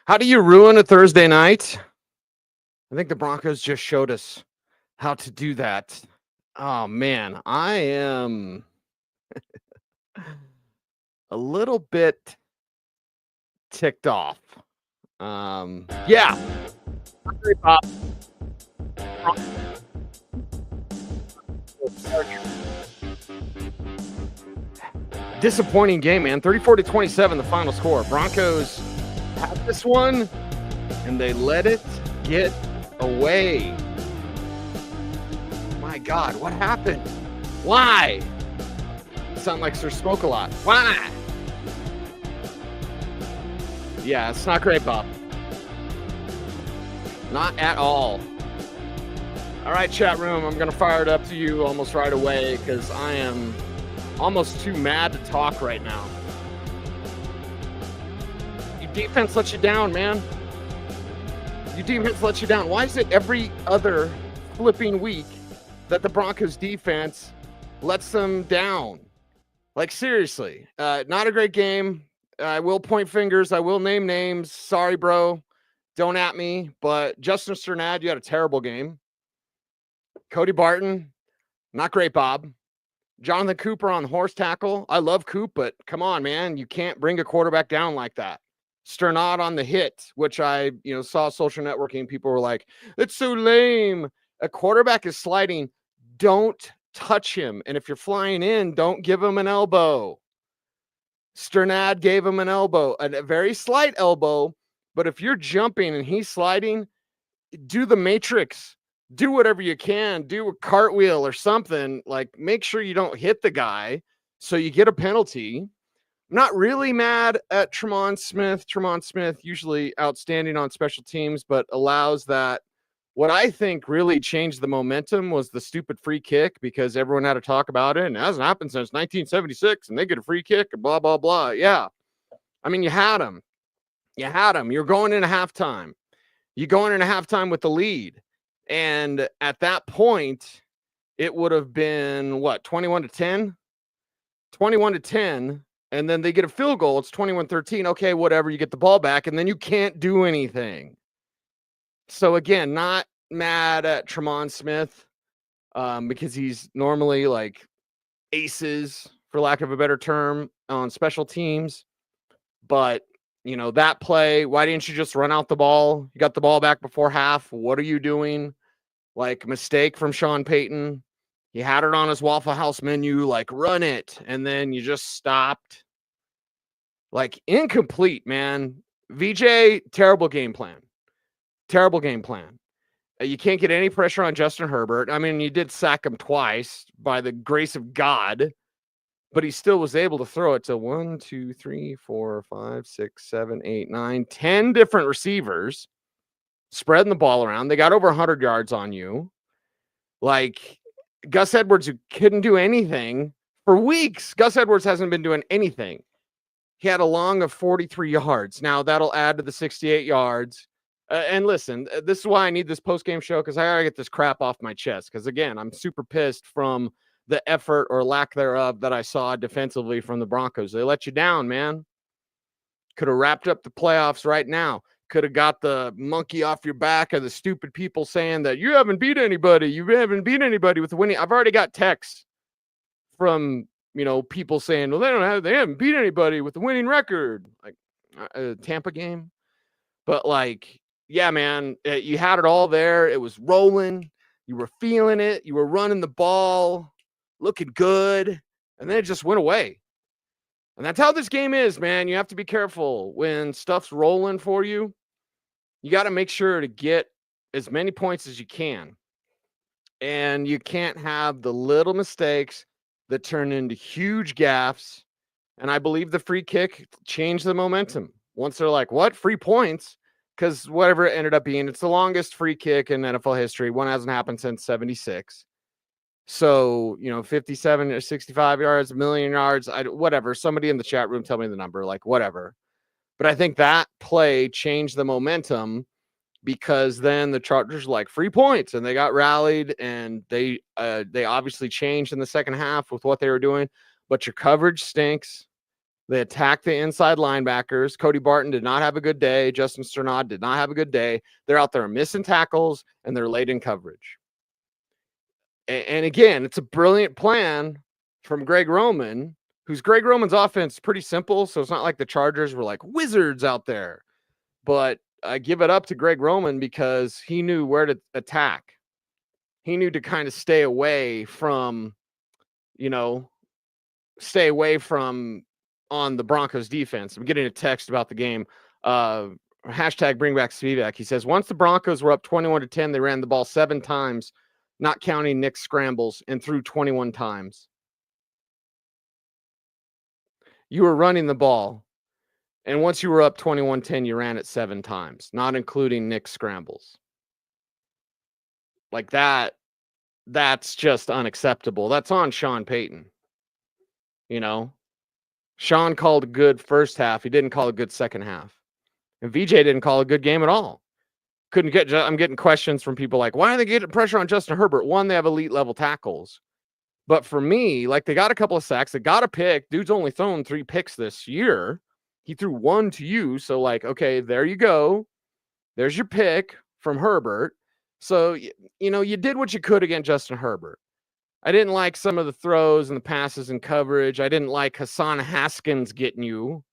How do you ruin a Thursday night? I think the Broncos just showed us how to do that. Oh man, I am a little bit ticked off. Yeah. Disappointing game, man. 34-27, the final score. Broncos had this one, and they let it get away. My God, what happened? Why? Sound like Sir Smoke a lot. Why? Yeah, it's not great, Bob. Not at all. All right, chat room, I'm going to fire it up to you almost right away because I am almost too mad to talk right now. Your defense lets you down, man. Your defense lets you down. Why is it every other flipping week that the Broncos defense lets them down? Like, seriously, not a great game. I will point fingers. I will name names. Sorry, bro. Don't at me. But Justin Strnad, you had a terrible game. Cody Barton, not great, Bob. Jonathan Cooper on the horse tackle. I love Coop, but come on, man. You can't bring a quarterback down like that. Strnad on the hit, which I saw social networking. People were like, it's so lame. A quarterback is sliding. Don't touch him. And if you're flying in, don't give him an elbow. Strnad gave him an elbow, a very slight elbow. But if you're jumping and he's sliding, do the matrix. Do whatever you can. Do a cartwheel or something. Like, make sure you don't hit the guy so you get a penalty. I'm not really mad at Tremont Smith. Tremont Smith, usually outstanding on special teams, but allows that. What I think really changed the momentum was the stupid free kick because everyone had to talk about it. And it hasn't happened since 1976, and they get a free kick and blah, blah, blah. Yeah. I mean, you had him. You're going into halftime. You're going into halftime with the lead. And at that point, it would have been, 21-10? 21-10, and then they get a field goal. It's 21-13. Okay, whatever. You get the ball back, and then you can't do anything. So, again, not mad at Tremont Smith because he's normally like aces, for lack of a better term, on special teams. But, that play, why didn't you just run out the ball? You got the ball back before half. What are you doing? Like, mistake from Sean Payton. He had it on his Waffle House menu, like, run it. And then you just stopped. Like, incomplete, man. VJ, terrible game plan. Terrible game plan. You can't get any pressure on Justin Herbert. I mean, you did sack him twice by the grace of God, but he still was able to throw it to 1, 2, 3, 4, 5, 6, 7, 8, 9, 10 different receivers spreading the ball around. They got over 100 yards on you. Like, Gus Edwards, who couldn't do anything for weeks. Gus Edwards hasn't been doing anything. He had a long of 43 yards. Now, that'll add to the 68 yards. And listen, this is why I need this post-game show, because I got to get this crap off my chest. Because, again, I'm super pissed from the effort or lack thereof that I saw defensively from the Broncos. They let you down, man. Could have wrapped up the playoffs right now. Could have got the monkey off your back of the stupid people saying that you haven't beat anybody. You haven't beat anybody with the winning. I've already got texts from, people saying, well, they haven't beat anybody with the winning record. Like a Tampa game. But like, yeah, man, you had it all there. It was rolling. You were feeling it. You were running the ball, looking good. And then it just went away. And that's how this game is, man. You have to be careful when stuff's rolling for you. You got to make sure to get as many points as you can. And you can't have the little mistakes that turn into huge gaffes. And I believe the free kick changed the momentum. Once they're like, what? Free points? Because whatever it ended up being, it's the longest free kick in NFL history. One hasn't happened since 76. So, 57 or 65 yards, a million yards, whatever. Somebody in the chat room tell me the number, like whatever. But I think that play changed the momentum because then the Chargers like free points and they got rallied and they obviously changed in the second half with what they were doing. But your coverage stinks. They attacked the inside linebackers. Cody Barton did not have a good day. Justin Strnad did not have a good day. They're out there missing tackles, and they're late in coverage. And again, it's a brilliant plan from Greg Roman, who's Greg Roman's offense is pretty simple, so it's not like the Chargers were like wizards out there. But I give it up to Greg Roman because he knew where to attack. He knew to kind of stay away from on the Broncos defense. I'm getting a text about the game. Hashtag bring back Spivak. He says, once the Broncos were up 21-10, they ran the ball 7 times, not counting Nick's scrambles, and threw 21 times. You were running the ball, and once you were up 21-10, you ran it 7 times, not including Nick's scrambles. Like that's just unacceptable. That's on Sean Payton. Sean called a good first half. He didn't call a good second half. And VJ didn't call a good game at all. I'm getting questions from people like, why are they getting pressure on Justin Herbert? One, they have elite level tackles. But for me, like, they got a couple of sacks. They got a pick. Dude's only thrown 3 picks this year. He threw 1 to you. So, like, okay, there you go. There's your pick from Herbert. So, you did what you could against Justin Herbert. I didn't like some of the throws and the passes and coverage. I didn't like Hassan Haskins getting you.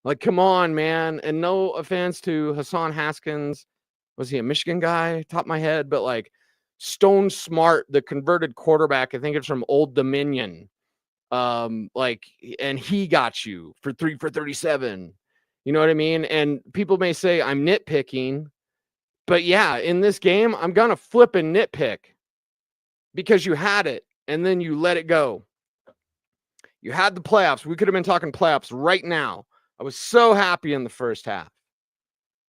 Like, come on, man. And no offense to Hassan Haskins. Was he a Michigan guy? Top of my head. But, like, Stone Smart, the converted quarterback, I think it's from Old Dominion. And he got you for 3 for 37. You know what I mean? And people may say I'm nitpicking. But, yeah, in this game, I'm going to flip and nitpick because you had it. And then you let it go. You had the playoffs. We could have been talking playoffs right now. I was so happy in the first half.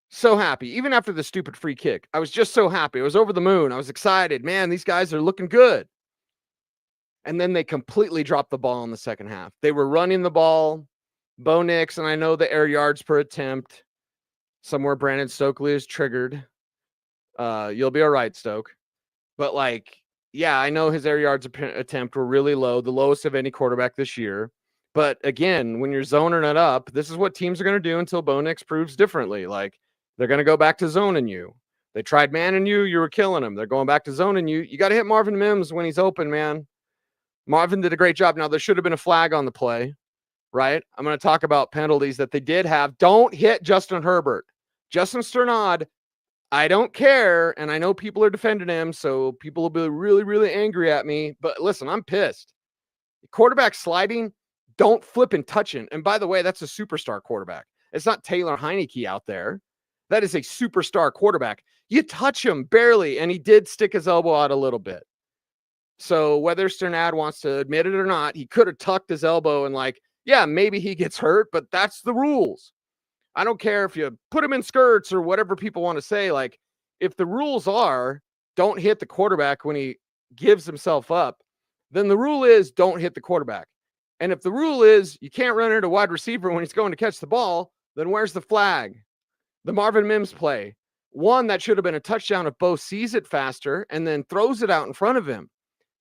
So happy. Even after the stupid free kick, I was just so happy. I was over the moon. I was excited. Man, these guys are looking good. And then they completely dropped the ball in the second half. They were running the ball. Bo Nix, and I know the air yards per attempt. Somewhere Brandon Stokely is triggered. You'll be all right, Stoke. But, like, yeah, I know his air yards attempt were really low, the lowest of any quarterback this year. But again, when you're zoning it up, this is what teams are going to do until Bo Nix proves differently. Like, they're going to go back to zoning you. They tried manning you. You were killing them. They're going back to zoning you. You got to hit Marvin Mims when he's open, man. Marvin did a great job. Now, there should have been a flag on the play, right? I'm going to talk about penalties that they did have. Don't hit Justin Herbert. Justin Strnad, I don't care, and I know people are defending him, so people will be really, really angry at me. But listen, I'm pissed. Quarterback sliding, don't flip and touch him. And by the way, that's a superstar quarterback. It's not Taylor Heineke out there. That is a superstar quarterback. You touch him barely, and he did stick his elbow out a little bit. So whether Strnad wants to admit it or not, he could have tucked his elbow and, like, yeah, maybe he gets hurt, but that's the rules. I don't care if you put him in skirts or whatever people want to say. Like, if the rules are don't hit the quarterback when he gives himself up, then the rule is don't hit the quarterback. And if the rule is you can't run into a wide receiver when he's going to catch the ball, then where's the flag? The Marvin Mims play. One that should have been a touchdown if Bo sees it faster and then throws it out in front of him.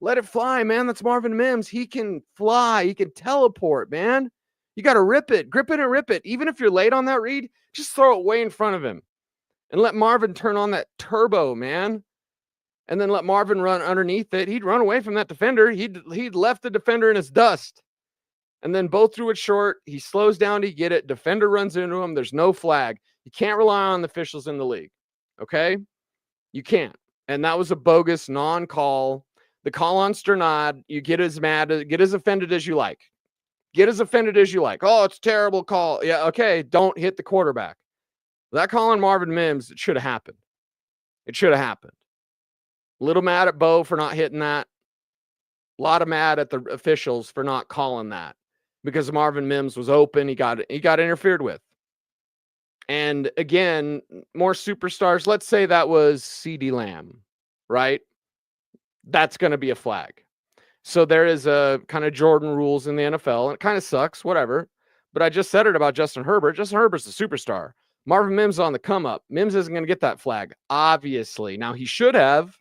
Let it fly, man. That's Marvin Mims. He can fly. He can teleport, man. You got to rip it, grip it and rip it. Even if you're late on that read, just throw it way in front of him and let Marvin turn on that turbo, man. And then let Marvin run underneath it. He'd run away from that defender. He'd left the defender in his dust. And then both threw it short. He slows down to get it. Defender runs into him. There's no flag. You can't rely on the officials in the league. Okay? You can't. And that was a bogus non-call. The call on Strnad, you get as mad, get as offended as you like. Get as offended as you like. Oh, it's a terrible call. Yeah, okay, don't hit the quarterback. That call on Marvin Mims, it should have happened. It should have happened. A little mad at Bo for not hitting that. A lot of mad at the officials for not calling that because Marvin Mims was open. He got interfered with. And again, more superstars. Let's say that was CeeDee Lamb, right? That's going to be a flag. So there is a kind of Jordan rules in the NFL, and it kind of sucks, whatever. But I just said it about Justin Herbert. Justin Herbert's a superstar. Marvin Mims on the come up. Mims isn't going to get that flag, obviously. Now, he should have,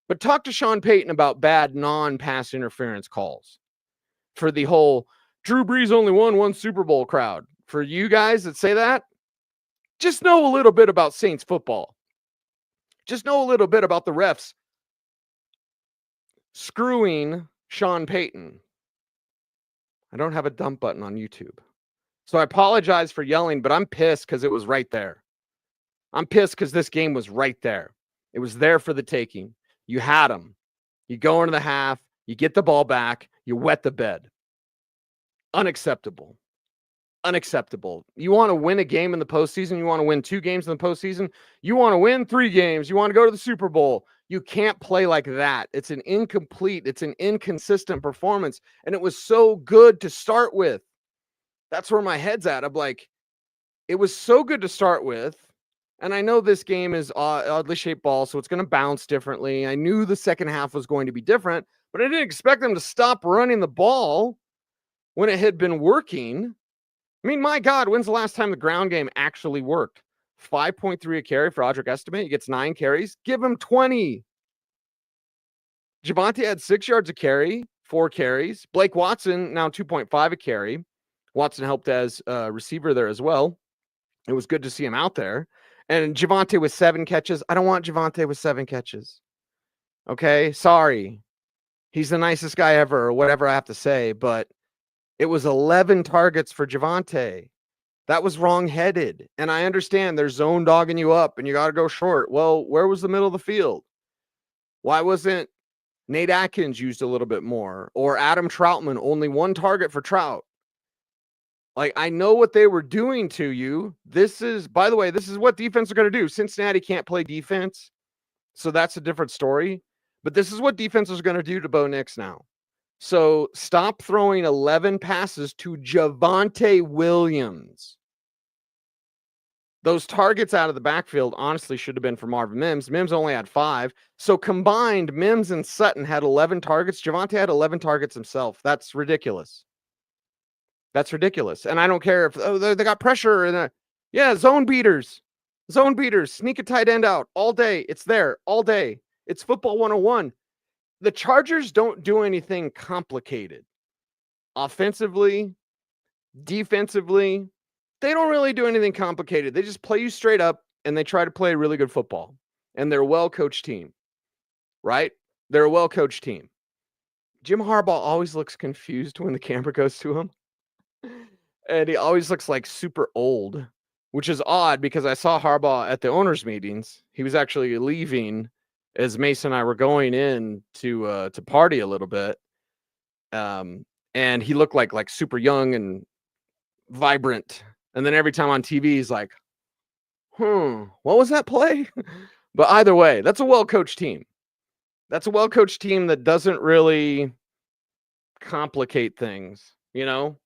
but talk to Sean Payton about bad non-pass interference calls for the whole Drew Brees only won one Super Bowl crowd. For you guys that say that, just know a little bit about Saints football. Just know a little bit about the refs screwing Sean Payton. I don't have a dump button on YouTube. So I apologize for yelling, but I'm pissed because it was right there. I'm pissed because this game was right there. It was there for the taking. You had them. You go into the half, you get the ball back, you wet the bed. Unacceptable. Unacceptable. You want to win a game in the postseason? You want to win 2 games in the postseason? You want to win 3 games? You want to go to the Super Bowl? You can't play like that. It's an incomplete, it's an inconsistent performance. And it was so good to start with. That's where my head's at. I'm like, it was so good to start with. And I know this game is oddly shaped ball, so it's going to bounce differently. I knew the second half was going to be different, but I didn't expect them to stop running the ball when it had been working. I mean, my God, when's the last time the ground game actually worked? 5.3 a carry for Audric Estime. He gets 9 carries. Give him 20. Javonte had 6 yards a carry, 4 carries. Blake Watson, now 2.5 a carry. Watson helped as a receiver there as well. It was good to see him out there. And Javonte with 7 catches. I don't want Javonte with 7 catches. Okay, sorry. He's the nicest guy ever, or whatever I have to say, but it was 11 targets for Javonte. That was wrong-headed. And I understand they're zone dogging you up and you got to go short. Well, where was the middle of the field? Why wasn't Nate Atkins used a little bit more? Or Adam Troutman, only 1 target for Trout? Like, I know what they were doing to you. This is, by the way, this is what defense are going to do. Cincinnati can't play defense, so that's a different story. But this is what defense is going to do to Bo Nix now. So stop throwing 11 passes to Javonte Williams. Those targets out of the backfield honestly should have been for Marvin Mims. Mims only had 5. So combined, Mims and Sutton had 11 targets. Javonte had 11 targets himself. That's ridiculous. That's ridiculous. And I don't care if they got pressure. And yeah, zone beaters. Zone beaters. Sneak a tight end out all day. It's there all day. It's football 101. The Chargers don't do anything complicated. Offensively, defensively, they don't really do anything complicated. They just play you straight up and they try to play really good football. And they're a well-coached team, right? They're a well-coached team. Jim Harbaugh always looks confused when the camera goes to him. And he always looks like super old, which is odd because I saw Harbaugh at the owners' meetings. He was actually leaving as Mason and I were going in to party a little bit. And he looked like super young and vibrant. And then every time on TV, he's like, what was that play? But either way, that's a well-coached team. That's a well-coached team that doesn't really complicate things, you know?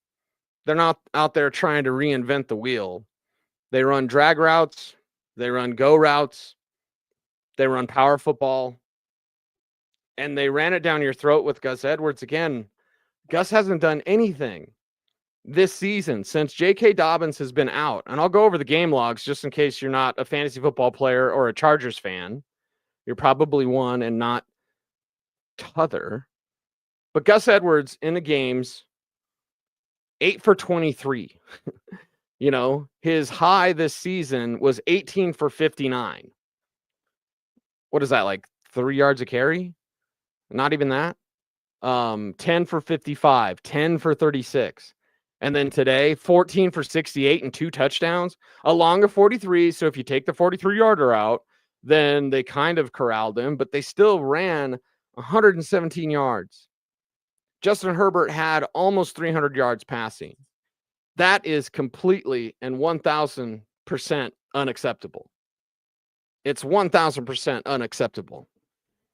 They're not out there trying to reinvent the wheel. They run drag routes. They run go routes. They run power football. And they ran it down your throat with Gus Edwards again. Gus hasn't done anything this season since J.K. Dobbins has been out. And I'll go over the game logs just in case you're not a fantasy football player or a Chargers fan. You're probably one and not t'other. But Gus Edwards in the games, 8 for 23. You know, his high this season was 18 for 59. What is that, like 3 yards a carry? Not even that. 10 for 55, 10 for 36. And then today, 14 for 68 and 2 touchdowns, along a 43. So if you take the 43-yarder out, then they kind of corralled him, but they still ran 117 yards. Justin Herbert had almost 300 yards passing. That is completely and 1,000% unacceptable. It's 1,000% unacceptable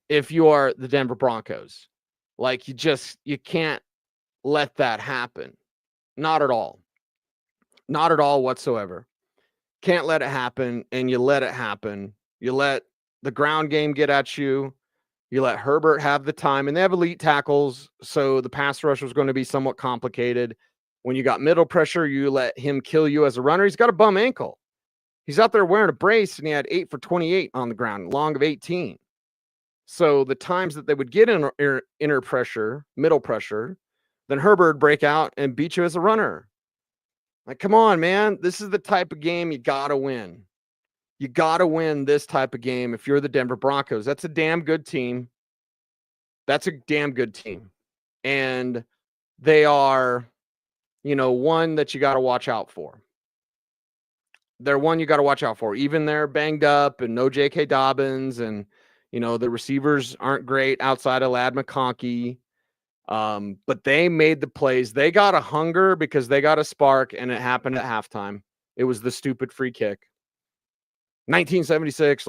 if you are the Denver Broncos. Like, you can't let that happen. Not at all. Not at all whatsoever. Can't let it happen, and you let it happen. You let the ground game get at you. You let Herbert have the time, and they have elite tackles, so the pass rush was going to be somewhat complicated. When you got middle pressure, you let him kill you as a runner. He's got a bum ankle. He's out there wearing a brace, and he had 8 for 28 on the ground, long of 18. So the times that they would get in inner pressure, middle pressure, then Herbert break out and beat you as a runner. Like, come on, man. This is the type of game you got to win. You got to win this type of game if you're the Denver Broncos. That's a damn good team. That's a damn good team. And they are, one that you got to watch out for. They're one you got to watch out for. Even they're banged up and no J.K. Dobbins and, the receivers aren't great outside of Ladd McConkey. But they made the plays. They got a hunger because they got a spark, and it happened at halftime. It was the stupid free kick. 1976,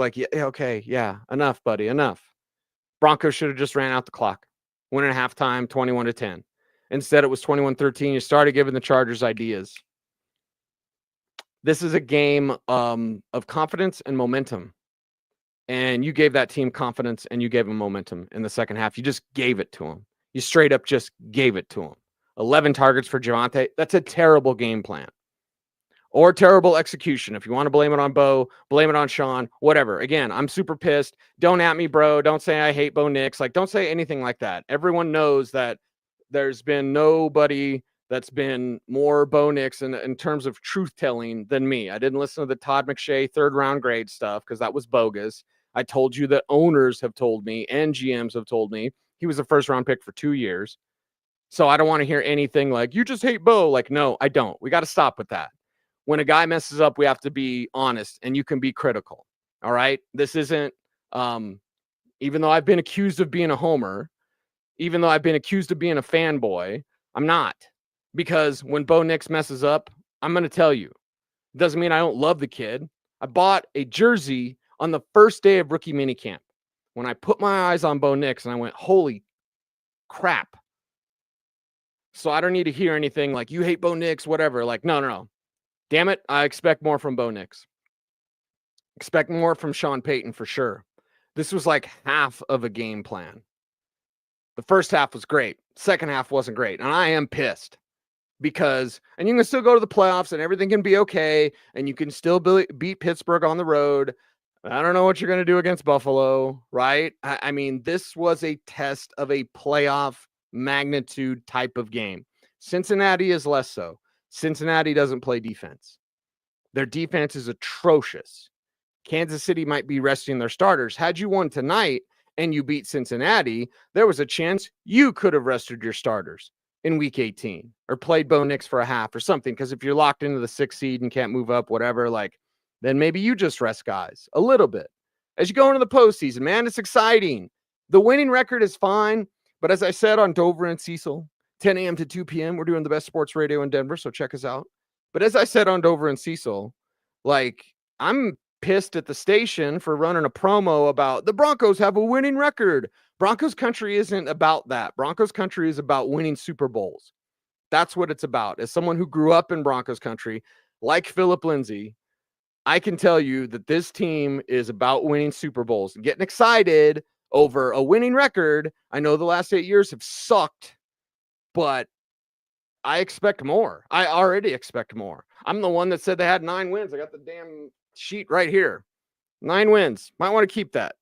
yeah, enough, buddy, enough. Broncos should have just ran out the clock. Winning at halftime, 21-10. Instead, it was 21-13. You started giving the Chargers ideas. This is a game of confidence and momentum. And you gave that team confidence and you gave them momentum in the second half. You just gave it to them. You straight up just gave it to them. 11 targets for Javonte. That's a terrible game plan. Or terrible execution. If you want to blame it on Bo, blame it on Sean, whatever. Again, I'm super pissed. Don't at me, bro. Don't say I hate Bo Nix. Don't say anything like that. Everyone knows that there's been nobody that's been more Bo Nix in terms of truth-telling than me. I didn't listen to the Todd McShay third-round grade stuff because that was bogus. I told you that owners have told me and GMs have told me he was a first-round pick for 2 years. So I don't want to hear anything like, you just hate Bo. No, I don't. We got to stop with that. When a guy messes up, we have to be honest, and you can be critical. All right? This isn't, even though I've been accused of being a homer, even though I've been accused of being a fanboy, I'm not. Because when Bo Nix messes up, I'm going to tell you. It doesn't mean I don't love the kid. I bought a jersey on the first day of rookie minicamp. When I put my eyes on Bo Nix and I went, holy crap. So I don't need to hear anything like, you hate Bo Nix, whatever. No. Damn it, I expect more from Bo Nix. Expect more from Sean Payton for sure. This was like half of a game plan. The first half was great. Second half wasn't great. And I am pissed. Because, and you can still go to the playoffs and everything can be okay. And you can still beat Pittsburgh on the road. I don't know what you're going to do against Buffalo, right? I mean, this was a test of a playoff magnitude type of game. Cincinnati is less so. Cincinnati doesn't play defense. Their defense is atrocious. Kansas City might be resting their starters. Had you won tonight and you beat Cincinnati, there was a chance you could have rested your starters in week 18 or played Bo Nix for a half or something. Because if you're locked into the 6th seed and can't move up, whatever, then maybe you just rest guys a little bit. As you go into the postseason, man, it's exciting. The winning record is fine. But as I said on Dover and Cecil, 10 a.m. to 2 p.m., we're doing the best sports radio in Denver, so check us out. But as I said on Dover and Cecil, I'm pissed at the station for running a promo about the Broncos have a winning record. Broncos country isn't about that. Broncos country is about winning Super Bowls. That's what it's about. As someone who grew up in Broncos country, like Philip Lindsay, I can tell you that this team is about winning Super Bowls and getting excited over a winning record. I know the last 8 years have sucked, but I expect more. I already expect more. I'm the one that said they had 9 wins. I got the damn sheet right here. 9 wins. Might want to keep that.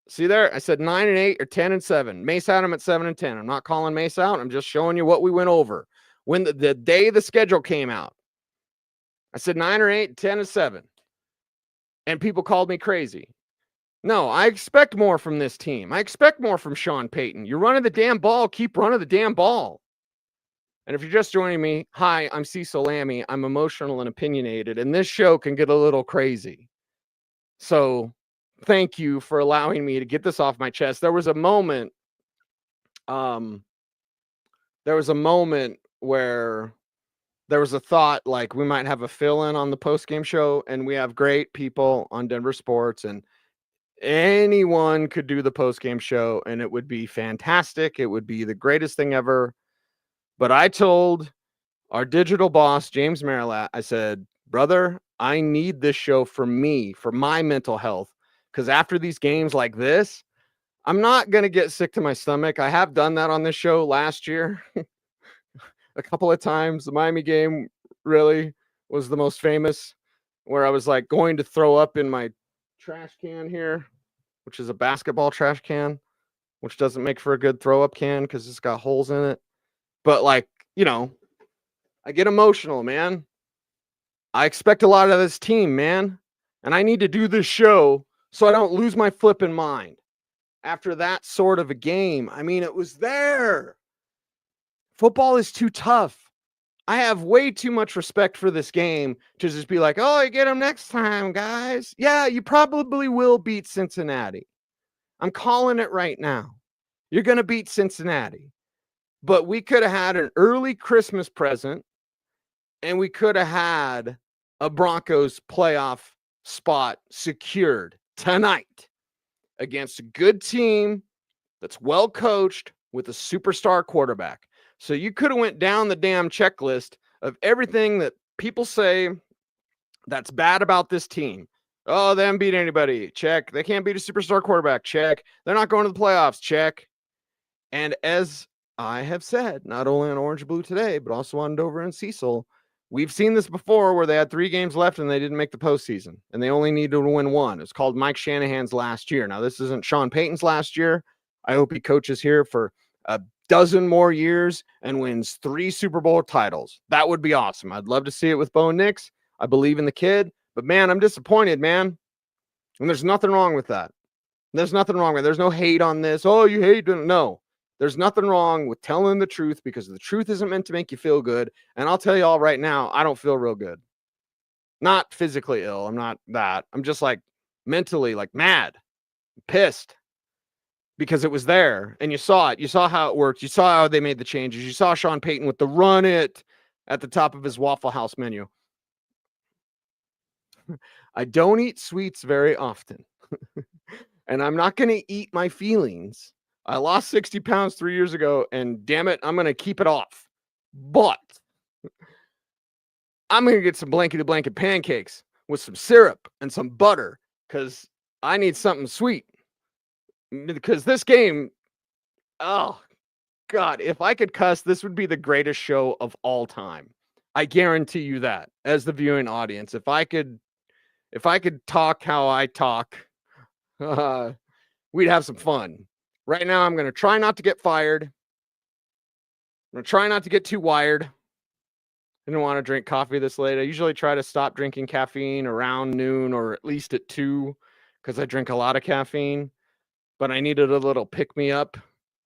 See there? I said 9-8 or 10-7. Mace had them at 7-10. I'm not calling Mace out. I'm just showing you what we went over. When the day the schedule came out, I said 9 or 8, 10-7. And people called me crazy. No, I expect more from this team. I expect more from Sean Payton. You're running the damn ball. Keep running the damn ball. And if you're just joining me, hi, I'm Cecil Lammey. I'm emotional and opinionated, and this show can get a little crazy. So thank you for allowing me to get this off my chest. There was a moment where there was a thought like we might have a fill-in on the post-game show, and we have great people on Denver Sports, and anyone could do the post-game show, and it would be fantastic. It would be the greatest thing ever. But I told our digital boss, James Marilat, I said, brother, I need this show for me, for my mental health, because after these games like this, I'm not going to get sick to my stomach. I have done that on this show last year a couple of times. The Miami game really was the most famous, where I was going to throw up in my trash can here, which is a basketball trash can, which doesn't make for a good throw up can because it's got holes in it. But like, I get emotional, man. I expect a lot of this team, man. And I need to do this show so I don't lose my flipping mind. After that sort of a game, I mean, it was there. Football is too tough. I have way too much respect for this game to just be like, oh, you get them next time, guys. Yeah, you probably will beat Cincinnati. I'm calling it right now. You're going to beat Cincinnati. But we could have had an early Christmas present, and we could have had a Broncos playoff spot secured tonight against a good team that's well coached with a superstar quarterback. So you could have went down the damn checklist of everything that people say that's bad about this team. Oh, they haven't beat anybody. Check. They can't beat a superstar quarterback. Check. They're not going to the playoffs. Check. And as I have said, not only on Orange Blue today, but also on Dover and Cecil, we've seen this before where they had 3 games left and they didn't make the postseason and they only needed to win 1. It's called Mike Shanahan's last year. Now, this isn't Sean Payton's last year. I hope he coaches here for a dozen more years and wins 3 Super Bowl titles. That would be awesome. I'd love to see it with Bo Nix. I believe in the kid, but man, I'm disappointed, man. And there's nothing wrong with that. There's nothing wrong with it. There's no hate on this. Oh, you hate it. No. There's nothing wrong with telling the truth because the truth isn't meant to make you feel good. And I'll tell you all right now, I don't feel real good. Not physically ill. I'm not that. I'm just like mentally like mad, pissed because it was there and you saw it. You saw how it worked. You saw how they made the changes. You saw Sean Payton with the run it at the top of his Waffle House menu. I don't eat sweets very often. And I'm not going to eat my feelings. I lost 60 pounds 3 years ago, and damn it, I'm going to keep it off. But I'm going to get some blankety-blanket pancakes with some syrup and some butter because I need something sweet. Because this game, oh, God, if I could cuss, this would be the greatest show of all time. I guarantee you that as the viewing audience. If I could talk how I talk, we'd have some fun. Right now, I'm going to try not to get fired. I'm going to try not to get too wired. I didn't want to drink coffee this late. I usually try to stop drinking caffeine around noon or at least at 2 because I drink a lot of caffeine. But I needed a little pick-me-up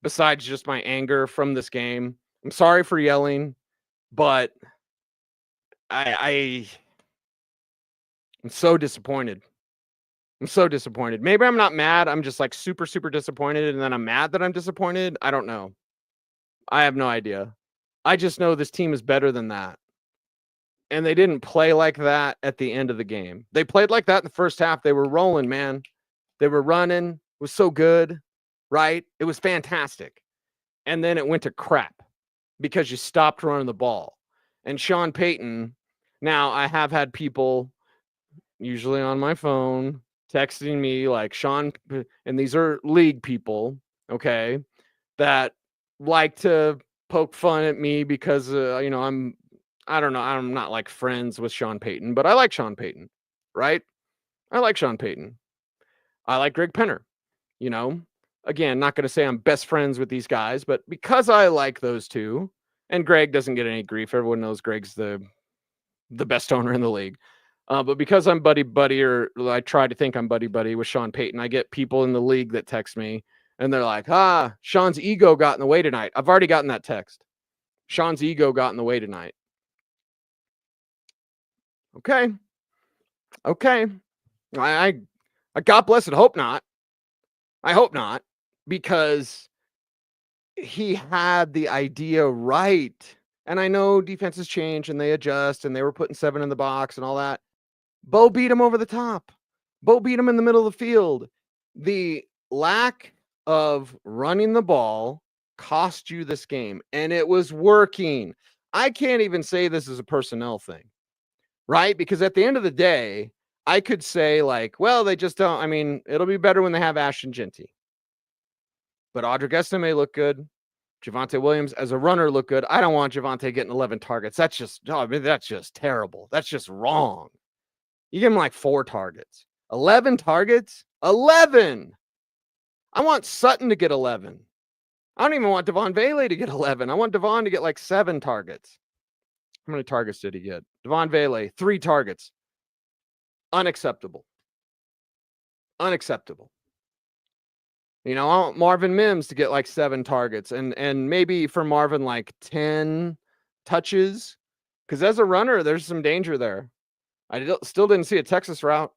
besides just my anger from this game. I'm sorry for yelling, but I'm so disappointed. I'm so disappointed. Maybe I'm not mad. I'm just like super, super disappointed. And then I'm mad that I'm disappointed. I don't know. I have no idea. I just know this team is better than that. And they didn't play like that at the end of the game. They played like that in the first half. They were rolling, man. They were running. It was so good, right? It was fantastic. And then it went to crap because you stopped running the ball. And Sean Payton, now I have had people, usually on my phone, texting me like Sean, and these are league people, okay, that like to poke fun at me because, I'm not like friends with Sean Payton, but I like Sean Payton, right? I like Sean Payton. I like Greg Penner, Again, not going to say I'm best friends with these guys, but because I like those two, and Greg doesn't get any grief. Everyone knows Greg's the best owner in the league. But because I'm buddy, or I try to think I'm buddy with Sean Payton, I get people in the league that text me and they're like, Sean's ego got in the way tonight. I've already gotten that text. Sean's ego got in the way tonight. Okay. I God bless it. Hope not. I hope not, because he had the idea right. And I know defenses change and they adjust and they were putting 7 in the box and all that. Bo beat him over the top. Bo beat him in the middle of the field. The lack of running the ball cost you this game, and it was working. I can't even say this is a personnel thing, right? Because at the end of the day, I could say like, well, they just don't. I mean, it'll be better when they have Ashton Genty. But Audric Estime look good. Javonte Williams as a runner look good. I don't want Javonte getting 11 targets. That's just terrible. That's just wrong. You give him like 4 targets. 11 targets? 11! I want Sutton to get 11. I don't even want Devon Vele to get 11. I want Devon to get like 7 targets. How many targets did he get? Devon Vele, 3 targets. Unacceptable. Unacceptable. You know, I want Marvin Mims to get like 7 targets and maybe for Marvin like 10 touches. Because as a runner, there's some danger there. I still didn't see a Texas route.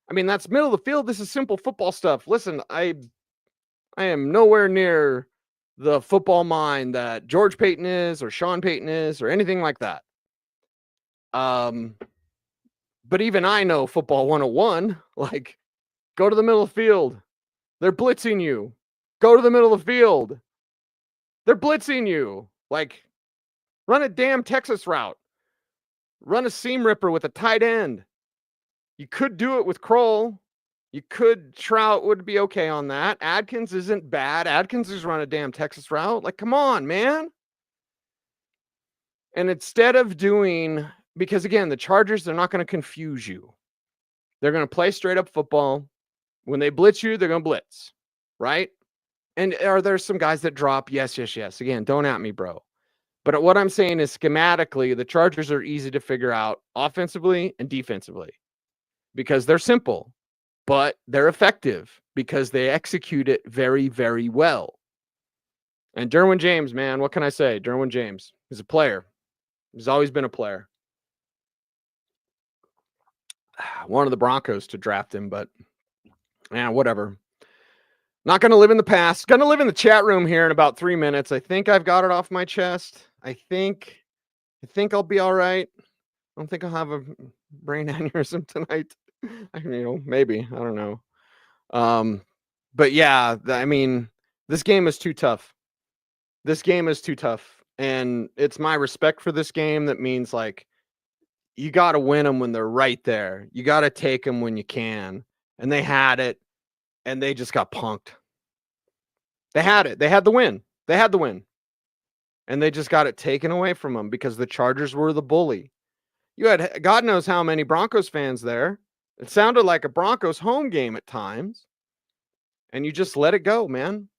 I mean, that's middle of the field. This is simple football stuff. Listen, I am nowhere near the football mind that George Payton is or Sean Payton is or anything like that. But even I know football 101, like go to the middle of the field. They're blitzing you. Go to the middle of the field. They're blitzing you. Like run a damn Texas route. Run a seam ripper with a tight end. You could do it with Kroll. You could, Trout would be okay on that. Adkins isn't bad. Adkins has run a damn Texas route. Like, come on, man. And instead of doing, because again, the Chargers, they're not going to confuse you. They're going to play straight up football. When they blitz you, they're going to blitz, right? And are there some guys that drop? Yes. Again, don't at me, bro. But what I'm saying is schematically, the Chargers are easy to figure out offensively and defensively because they're simple, but they're effective because they execute it very, very well. And Derwin James, man, what can I say? Derwin James is a player. He's always been a player. One of the Broncos to draft him, but whatever. Not going to live in the past. Going to live in the chat room here in about 3 minutes. I think I've got it off my chest. I think I'll be all right. I don't think I'll have a brain aneurysm tonight. Maybe. I don't know. But yeah, I mean, this game is too tough. This game is too tough. And it's my respect for this game that means like, you got to win them when they're right there. You got to take them when you can. And they had it. And they just got punked. They had it. They had the win. And they just got it taken away from them because the Chargers were the bully. You had God knows how many Broncos fans there. It sounded like a Broncos home game at times. And you just let it go, man.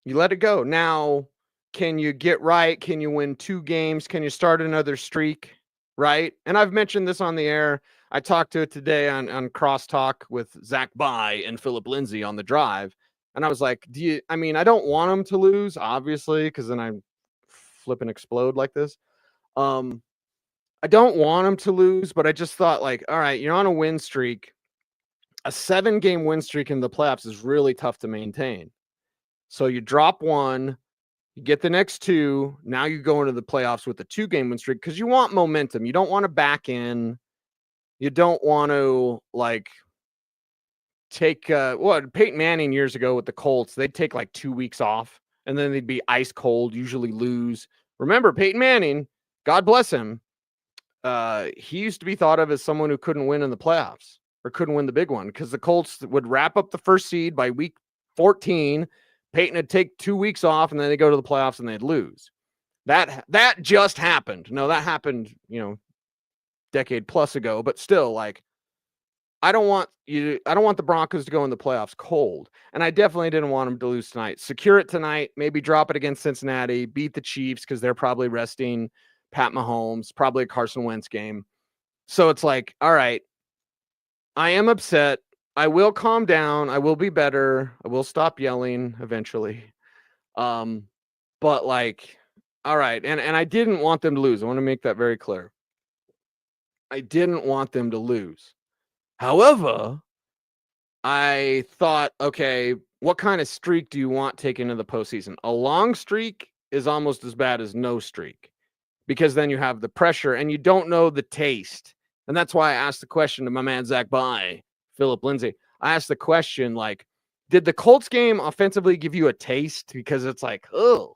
You let it go. Now, can you get right? Can you win 2 games? Can you start another streak? Right? And I've mentioned this on the air. I talked to it today on Crosstalk with Zach Bye and Philip Lindsay on the drive. And I was like, I don't want them to lose, obviously, because then I flip and explode like this. I don't want them to lose, but I just thought like, all right, you're on a win streak. A 7-game win streak in the playoffs is really tough to maintain. So you drop 1, you get the next 2. Now you go into the playoffs with a 2-game win streak because you want momentum. You don't want to back in. You don't want to like take Peyton Manning years ago with the Colts, they'd take like 2 weeks off and then they'd be ice cold, usually lose. Remember, Peyton Manning, God bless him, he used to be thought of as someone who couldn't win in the playoffs or couldn't win the big one because the Colts would wrap up the first seed by week 14. Peyton would take 2 weeks off and then they go to the playoffs and they'd lose. That just happened. No, that happened, decade plus ago, but still, like, I don't want the Broncos to go in the playoffs cold. And I definitely didn't want them to lose tonight. Secure it tonight, maybe drop it against Cincinnati, beat the Chiefs because they're probably resting Pat Mahomes, probably a Carson Wentz game. So it's like, all right, I am upset. I will calm down. I will be better. I will stop yelling eventually. But like, all right. And I didn't want them to lose. I want to make that very clear. I didn't want them to lose. However, I thought, okay, what kind of streak do you want taken into the postseason? A long streak is almost as bad as no streak because then you have the pressure and you don't know the taste. And that's why I asked the question to my man, Zach Bye, Philip Lindsay. I asked the question, like, did the Colts game offensively give you a taste? Because it's like, oh,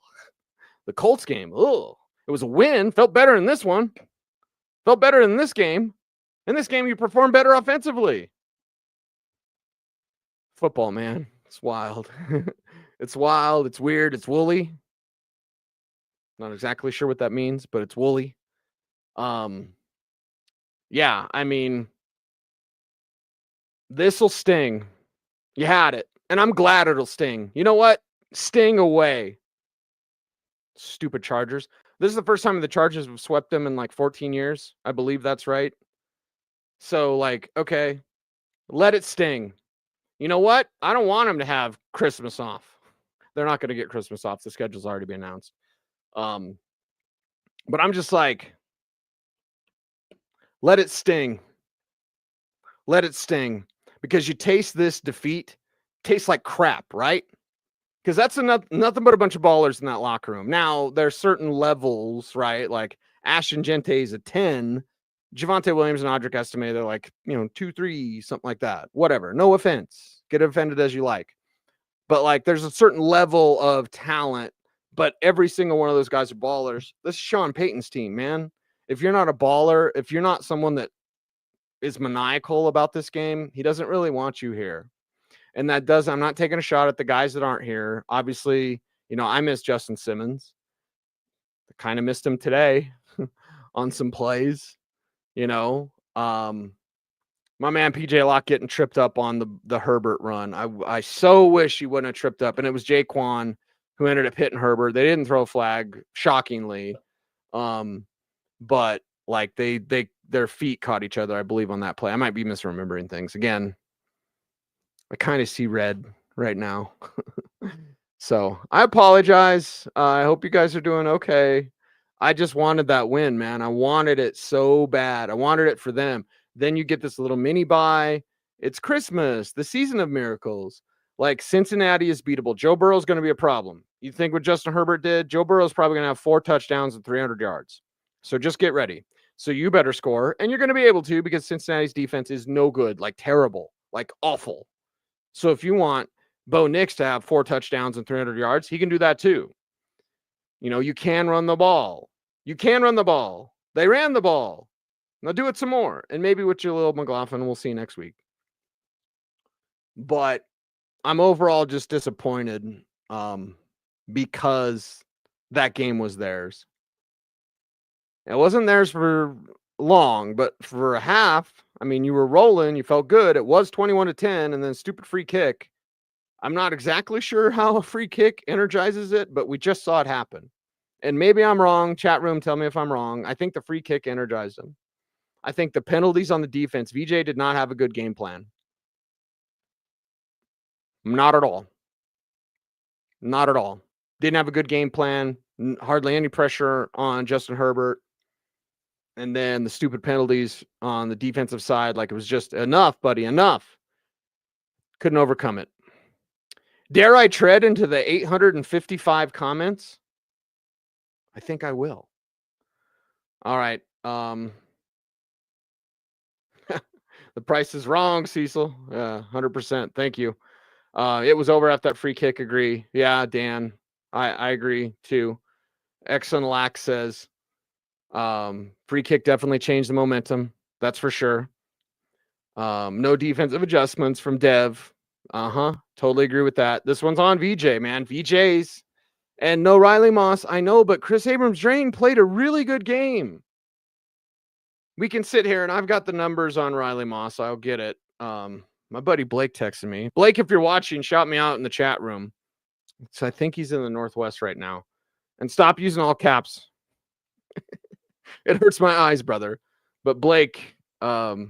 the Colts game, oh, it was a win. Felt better in this one. Felt better in this game. In this game, you perform better offensively. Football, man. It's wild. It's wild. It's weird. It's woolly. Not exactly sure what that means, but it's woolly. Yeah, I mean, this'll sting. You had it. And I'm glad it'll sting. You know what? Sting away. Stupid Chargers. This is the first time the Chargers have swept them in like 14 years. I believe that's right. So, like, okay, let it sting. You know what? I don't want them to have Christmas off. They're not going to get Christmas off. The schedule's already been announced. But I'm just like, let it sting. Let it sting. Because you taste this defeat, tastes like crap, right? Because that's nothing but a bunch of ballers in that locker room. Now, there's certain levels, right? Like Ashton Gente is a 10. Javonte Williams and Audric Estime, they're like, 2, 3, something like that. Whatever. No offense. Get offended as you like. But like, there's a certain level of talent, but every single one of those guys are ballers. This is Sean Payton's team, man. If you're not a baller, if you're not someone that is maniacal about this game, he doesn't really want you here. And I'm not taking a shot at the guys that aren't here. Obviously, I miss Justin Simmons. I kind of missed him today on some plays, my man PJ Locke getting tripped up on the Herbert run. I so wish he wouldn't have tripped up. And it was Jaquan who ended up hitting Herbert. They didn't throw a flag, shockingly. But like their feet caught each other, I believe, on that play. I might be misremembering things. Again, I kind of see red right now. So I apologize. I hope you guys are doing okay. I just wanted that win, man. I wanted it so bad. I wanted it for them. Then you get this little mini bye. It's Christmas, the season of miracles. Like, Cincinnati is beatable. Joe Burrow is going to be a problem. You think what Justin Herbert did? Joe Burrow is probably going to have 4 touchdowns and 300 yards. So just get ready. So you better score. And you're going to be able to, because Cincinnati's defense is no good, like terrible, like awful. So if you want Bo Nix to have 4 touchdowns and 300 yards, he can do that too. You can run the ball. You can run the ball. They ran the ball. Now do it some more. And maybe with Jaleel McLaughlin, we'll see next week. But I'm overall just disappointed because that game was theirs. It wasn't theirs for long, but for a half, I mean, you were rolling. You felt good. It was 21-10, and then stupid free kick. I'm not exactly sure how a free kick energizes it, but we just saw it happen. And maybe I'm wrong. Chat room, tell me if I'm wrong. I think the free kick energized him. I think the penalties on the defense, VJ did not have a good game plan. Not at all. Not at all. Didn't have a good game plan. Hardly any pressure on Justin Herbert. And then the stupid penalties on the defensive side, like it was just enough, buddy, enough. Couldn't overcome it. Dare I tread into the 855 comments? I think I will. All right. The price is wrong, Cecil. 100%. Thank you. It was over after that free kick. Agree. Yeah, Dan. I agree too. Exxon Lack says free kick definitely changed the momentum. That's for sure. No defensive adjustments from Dev. Totally agree with that. This one's on VJ, man. VJ's. And no Riley Moss. I know, but Chris Abrams-Drain played a really good game. We can sit here, and I've got the numbers on Riley Moss. I'll get it. My buddy Blake texted me. Blake, if you're watching, shout me out in the chat room. So I think he's in the Northwest right now. And stop using all caps. It hurts my eyes, brother. But Blake, he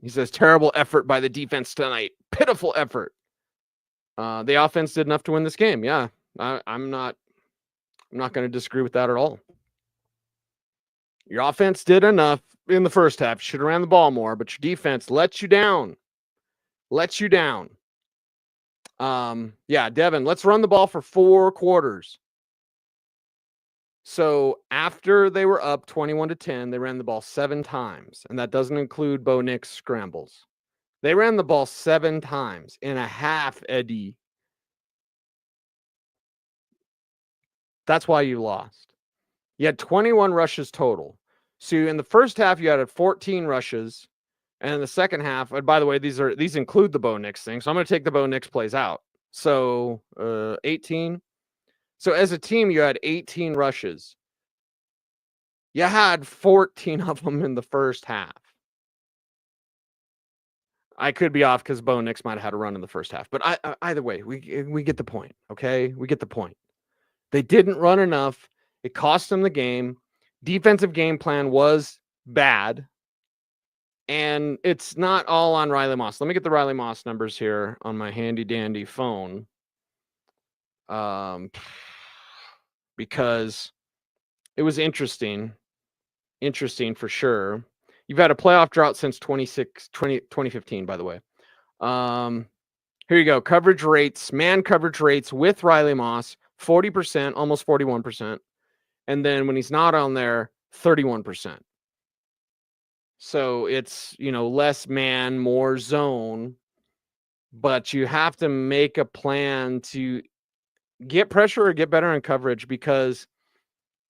says, terrible effort by the defense tonight. Pitiful effort. The offense did enough to win this game. Yeah, I'm not going to disagree with that at all. Your offense did enough in the first half. Should have ran the ball more, but your defense lets you down. Yeah, Devin, let's run the ball for 4 quarters. So after they were up 21-10, they ran the ball 7 times, and that doesn't include Bo Nix scrambles. They ran the ball 7 times in a half, Eddie. That's why you lost. You had 21 rushes total. So in the first half, you had 14 rushes. And in the second half, and by the way, these include the Bo Nix thing. So I'm going to take the Bo Nix plays out. So 18. So as a team, you had 18 rushes. You had 14 of them in the first half. I could be off because Bo Nix might have had a run in the first half. But either way, we get the point, okay? We get the point. They didn't run enough. It cost them the game. Defensive game plan was bad. And it's not all on Riley Moss. Let me get the Riley Moss numbers here on my handy dandy phone. Because it was interesting for sure. You've had a playoff drought since 2015, by the way. Here you go. Coverage rates, man coverage rates with Riley Moss, 40%, almost 41%. And then when he's not on there, 31%. So it's, less man, more zone. But you have to make a plan to get pressure or get better in coverage, because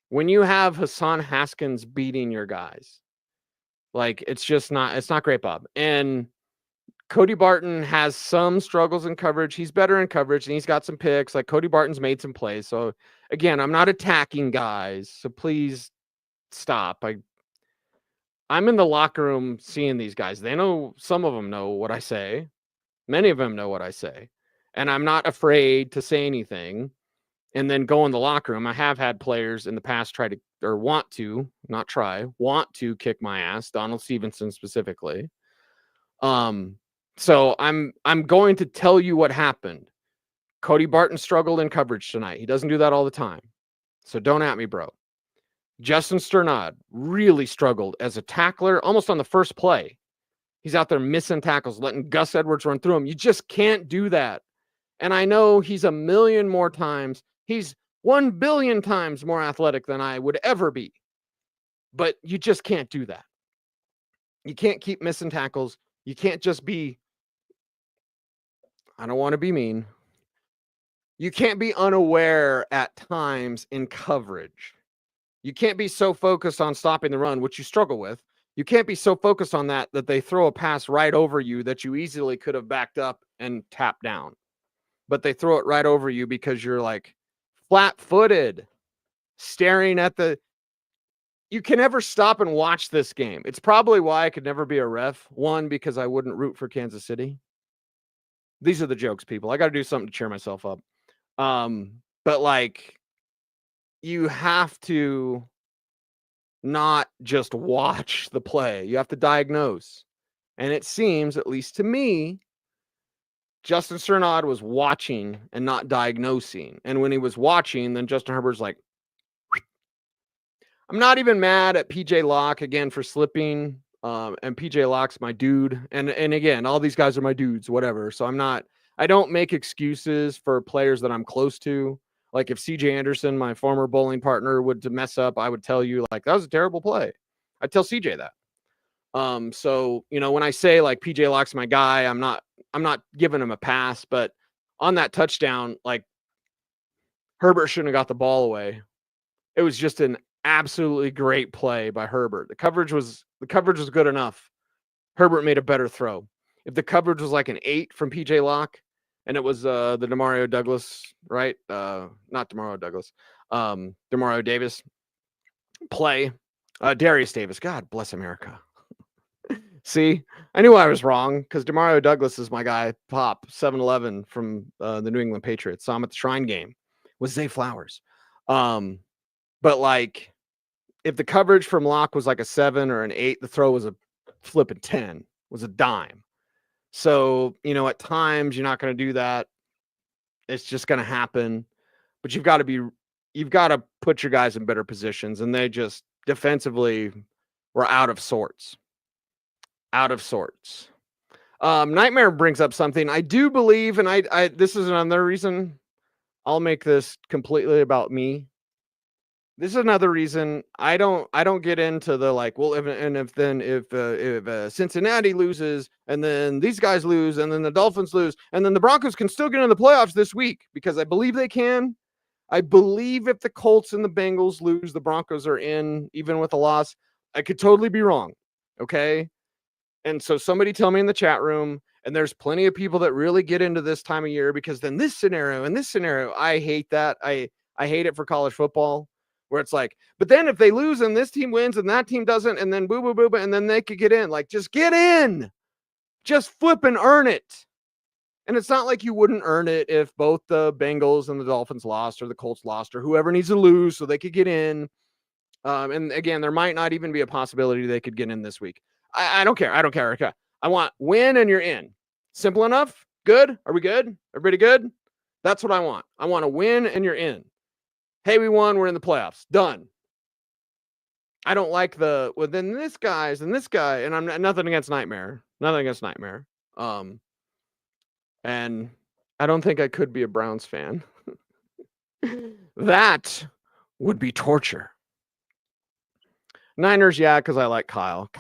when you have Hassan Haskins beating your guys, it's not great, Bob. And Cody Barton has some struggles in coverage. He's better in coverage, and he's got some picks. Like, Cody Barton's made some plays. So again, I'm not attacking guys, so please stop. I'm in the locker room seeing these guys. They know, some of them know what I say. Many of them know what I say. And I'm not afraid to say anything and then go in the locker room. I have had players in the past want to kick my ass, Donald Stevenson specifically. So I'm going to tell you what happened. Cody Barton struggled in coverage tonight. He doesn't do that all the time. So don't at me, bro. Justin Sternad really struggled as a tackler almost on the first play. He's out there missing tackles, letting Gus Edwards run through him. You just can't do that. And I know he's 1 billion times more athletic than I would ever be. But you just can't do that. You can't keep missing tackles. You can't just be, I don't want to be mean. You can't be unaware at times in coverage. You can't be so focused on stopping the run, which you struggle with. You can't be so focused on that they throw a pass right over you that you easily could have backed up and tapped down. But they throw it right over you because you're like flat-footed, staring at you can never stop and watch this game. It's probably why I could never be a ref. One, because I wouldn't root for Kansas City. These are the jokes, people. I got to do something to cheer myself up. But you have to not just watch the play. You have to diagnose. And it seems, at least to me, Justin Sternad was watching and not diagnosing. And when he was watching, then Justin Herbert's like, I'm not even mad at PJ Locke again for slipping. And PJ Locke's my dude. And again, all these guys are my dudes, whatever. So I don't make excuses for players that I'm close to. Like, if CJ Anderson, my former bowling partner, would mess up, I would tell you, that was a terrible play. I'd tell CJ that. So, when I say PJ Locke's my guy, I'm not giving him a pass, but on that touchdown, Herbert shouldn't have got the ball away. It was just an absolutely great play by Herbert. The coverage was good enough. Herbert made a better throw. If the coverage was an 8 from PJ Locke, and it was the Demario Douglas, right? Not Demario Douglas. Demario Davis play. Darius Davis. God bless America. See, I knew I was wrong because Demario Douglas is my guy. Pop 7-Eleven from the New England Patriots. Saw him at the Shrine game with Zay Flowers. But if the coverage from Locke was a 7 or an 8, the throw was a flipping 10. Was a dime. So, at times you're not going to do that. It's just going to happen. But you've got to put your guys in better positions. And they just defensively were out of sorts. Nightmare brings up something I do believe, and I this is another reason I'll make this completely about me. This is another reason I don't get into the if Cincinnati loses and then these guys lose and then the Dolphins lose and then the Broncos can still get in the playoffs this week, because I believe they can. I believe if the Colts and the Bengals lose, the Broncos are in, even with a loss. I could totally be wrong. Okay. And so somebody tell me in the chat room, and there's plenty of people that really get into this time of year, because then this scenario and this scenario, I hate that. I hate it for college football, where it's but then if they lose and this team wins and that team doesn't, and then boo, and then they could get in. Just get in. Just flip and earn it. And it's not like you wouldn't earn it if both the Bengals and the Dolphins lost or the Colts lost or whoever needs to lose so they could get in. And again, there might not even be a possibility they could get in this week. I don't care. I don't care. Okay. I want win and you're in. Simple enough? Good? Are we good? Everybody good? That's what I want. I want to win and you're in. Hey, we won. We're in the playoffs. Done. I don't like then this guy's and this guy, and I'm nothing against Nightmare. Nothing against Nightmare. And I don't think I could be a Browns fan. That would be torture. Niners, yeah, because I like Kyle,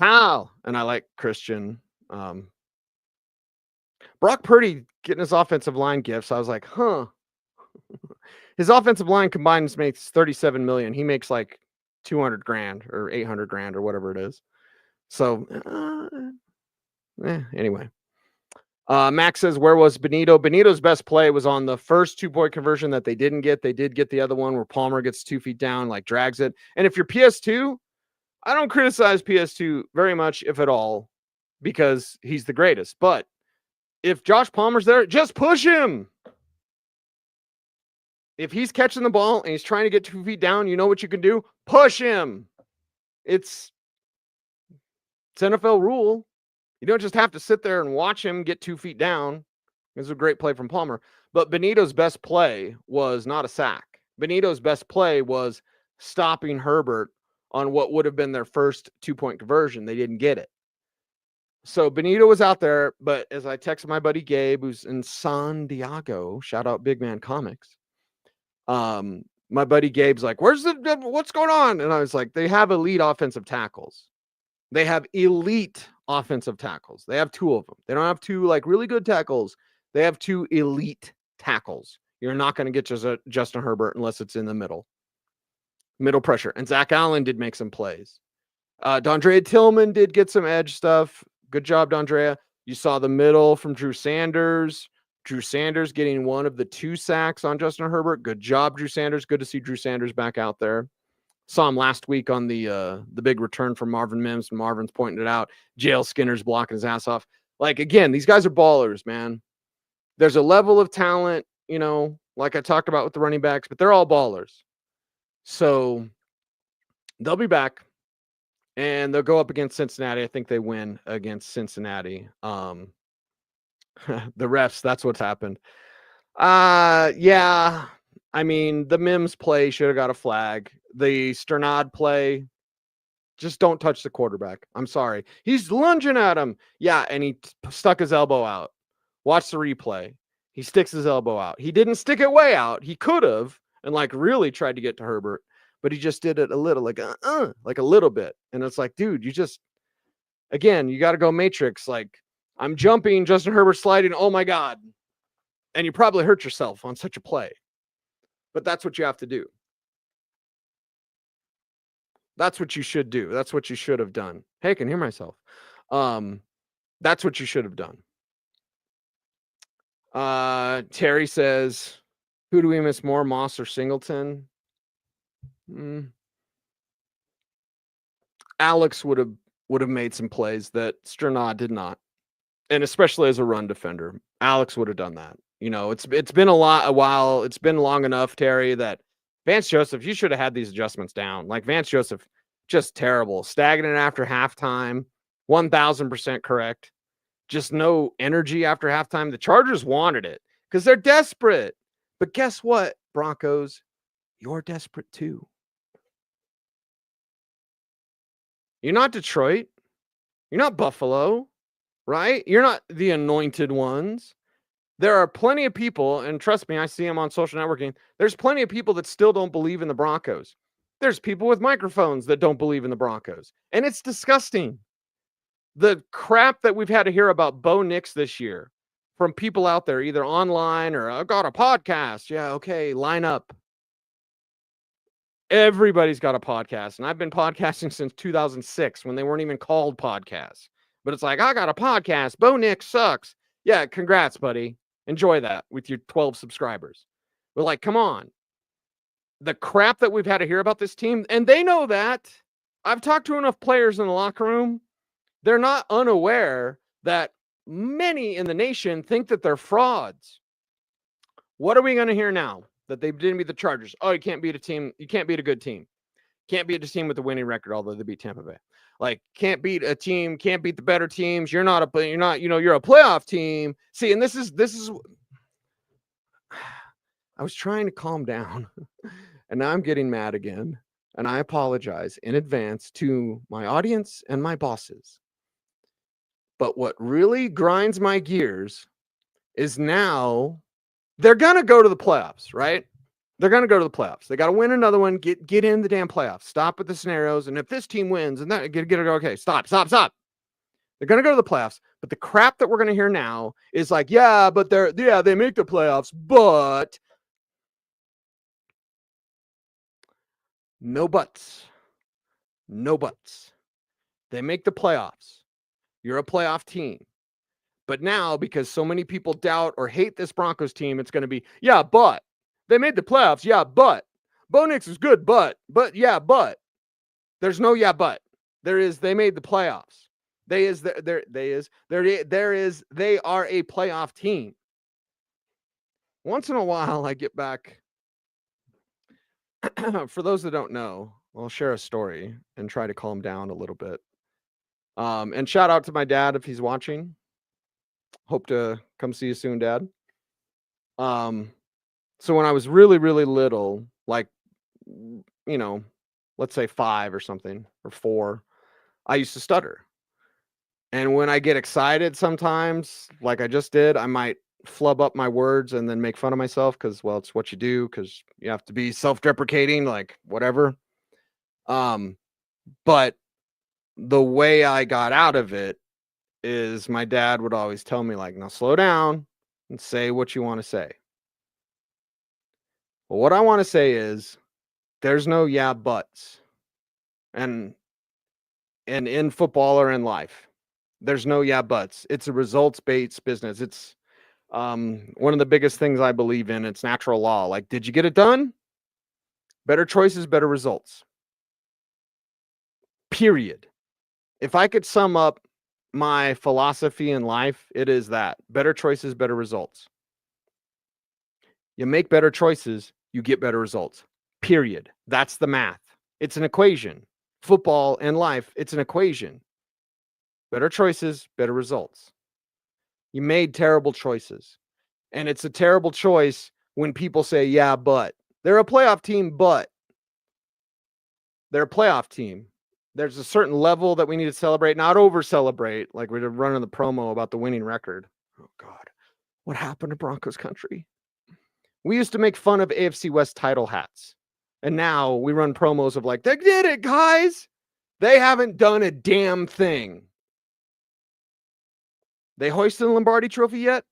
and I like Christian. Brock Purdy getting his offensive line gifts. I was like, huh. His offensive line combined makes $37 million. He makes like $200,000 or $800,000 or whatever it is. So, anyway. Max says, where was Benito? Benito's best play was on the first 2-point conversion that they didn't get. They did get the other one where Palmer gets 2 feet down, like drags it. And if you're PS2, I don't criticize PS2 very much, if at all, because he's the greatest. But if Josh Palmer's there, just push him. If he's catching the ball and he's trying to get 2 feet down, you know what you can do? Push him. It's NFL rule. You don't just have to sit there and watch him get 2 feet down. It was a great play from Palmer. But Benito's best play was not a sack. Benito's best play was stopping Herbert on what would have been their first 2-point conversion. They didn't get it. So Benito was out there, but as I texted my buddy Gabe, who's in San Diego, shout out Big Man Comics. My buddy Gabe's like, what's going on? And I was like, they have elite offensive tackles. They have elite offensive tackles. They have 2 of them. They don't have 2 like really good tackles. They have 2 elite tackles. You're not going to get Justin Herbert unless it's in the middle pressure. And Zach Allen did make some plays. Dondrea Tillman did get some edge stuff. Good job, Dondrea. You saw the middle from Drew Sanders. Drew Sanders getting one of the 2 sacks on Justin Herbert. Good job, Drew Sanders. Good to see Drew Sanders back out there. Saw him last week on the big return from Marvin Mims. Marvin's pointing it out. Jail Skinner's blocking his ass off. Like, again, these guys are ballers, man. There's a level of talent, you know, like I talked about with the running backs, but they're all ballers. So they'll be back. And they'll go up against Cincinnati. I think they win against Cincinnati. The refs, that's what's happened. Yeah. I mean, the Mims play should have got a flag. The Sternad play, just don't touch the quarterback. I'm sorry. He's lunging at him. Yeah, and he stuck his elbow out. Watch the replay. He sticks his elbow out. He didn't stick it way out. He could have and like really tried to get to Herbert, but he just did it a little, like a little bit. And it's like, dude, you just, again, you got to go matrix. Like, I'm jumping, Justin Herbert sliding. Oh my God. And you probably hurt yourself on such a play, but that's what you have to do. That's what you should do. That's what you should have done. Hey, I can hear myself. That's what you should have done. Terry says, who do we miss more, Moss or Singleton? Alex would have made some plays that Sternad did not. And especially as a run defender, Alex would have done that. You know, it's been a while. It's been long enough, Terry, that Vance Joseph, you should have had these adjustments down. Like Vance Joseph, just terrible. Stagnant after halftime, 1,000% correct. Just no energy after halftime. The Chargers wanted it because they're desperate. But guess what, Broncos? You're desperate too. You're not Detroit. You're not Buffalo, right? You're not the anointed ones. There are plenty of people, and trust me, I see them on social networking. There's plenty of people that still don't believe in the Broncos. There's people with microphones that don't believe in the Broncos. And it's disgusting. The crap that we've had to hear about Bo Nix this year from people out there, either online or I've got a podcast. Yeah, okay, line up. Everybody's got a podcast. And I've been podcasting since 2006 when they weren't even called podcasts. But it's like, I got a podcast. Bo Nix sucks. Yeah, congrats, buddy. Enjoy that with your 12 subscribers. But like, come on. The crap that we've had to hear about this team, and they know that. I've talked to enough players in the locker room. They're not unaware that many in the nation think that they're frauds. What are we going to hear now that they didn't beat the Chargers? Oh, you can't beat a team. You can't beat a good team. Can't beat a team with a winning record, although they beat Tampa Bay. Like, can't beat a team, can't beat the better teams. You're not, you're a playoff team. See, and this is, I was trying to calm down and now I'm getting mad again. And I apologize in advance to my audience and my bosses. But what really grinds my gears is now they're going to go to the playoffs, right? They're going to go to the playoffs. They got to win another one, get in the damn playoffs. Stop with the scenarios. And if this team wins and that get it, okay, stop. They're going to go to the playoffs. But the crap that we're going to hear now is like, yeah, but they make the playoffs, but no buts. No buts. They make the playoffs. You're a playoff team. But now, because so many people doubt or hate this Broncos team, it's going to be, yeah, but they made the playoffs. Yeah, but Bo Nix is good, but yeah, but there's no yeah, but there is. They made the playoffs. They are a playoff team. Once in a while, I get back. For those that don't know, I'll share a story and try to calm down a little bit. And shout out to my dad if he's watching. Hope to come see you soon, Dad. So when I was really, really little, like, let's say 5 or something, or 4, I used to stutter. And when I get excited sometimes, like I just did, I might flub up my words and then make fun of myself because, well, it's what you do because you have to be self-deprecating, like whatever. But the way I got out of it is my dad would always tell me, like, now slow down and say what you want to say. Well, what I want to say is there's no yeah buts. And in football or in life, there's no yeah buts. It's a results-based business. It's one of the biggest things I believe in. It's natural law. Like, did you get it done? Better choices, better results. Period. If I could sum up my philosophy in life, it is that better choices, better results. You make better choices, you get better results. Period. That's the math. It's an equation. Football and life, it's an equation. Better choices, better results. You made terrible choices. And it's a terrible choice when people say, yeah, but they're a playoff team, but they're a playoff team. There's a certain level that we need to celebrate, not over celebrate, like we're running the promo about the winning record. Oh, God. What happened to Broncos country? We used to make fun of AFC West title hats. And now we run promos of like, they did it, guys. They haven't done a damn thing. They hoisted the Lombardi trophy yet?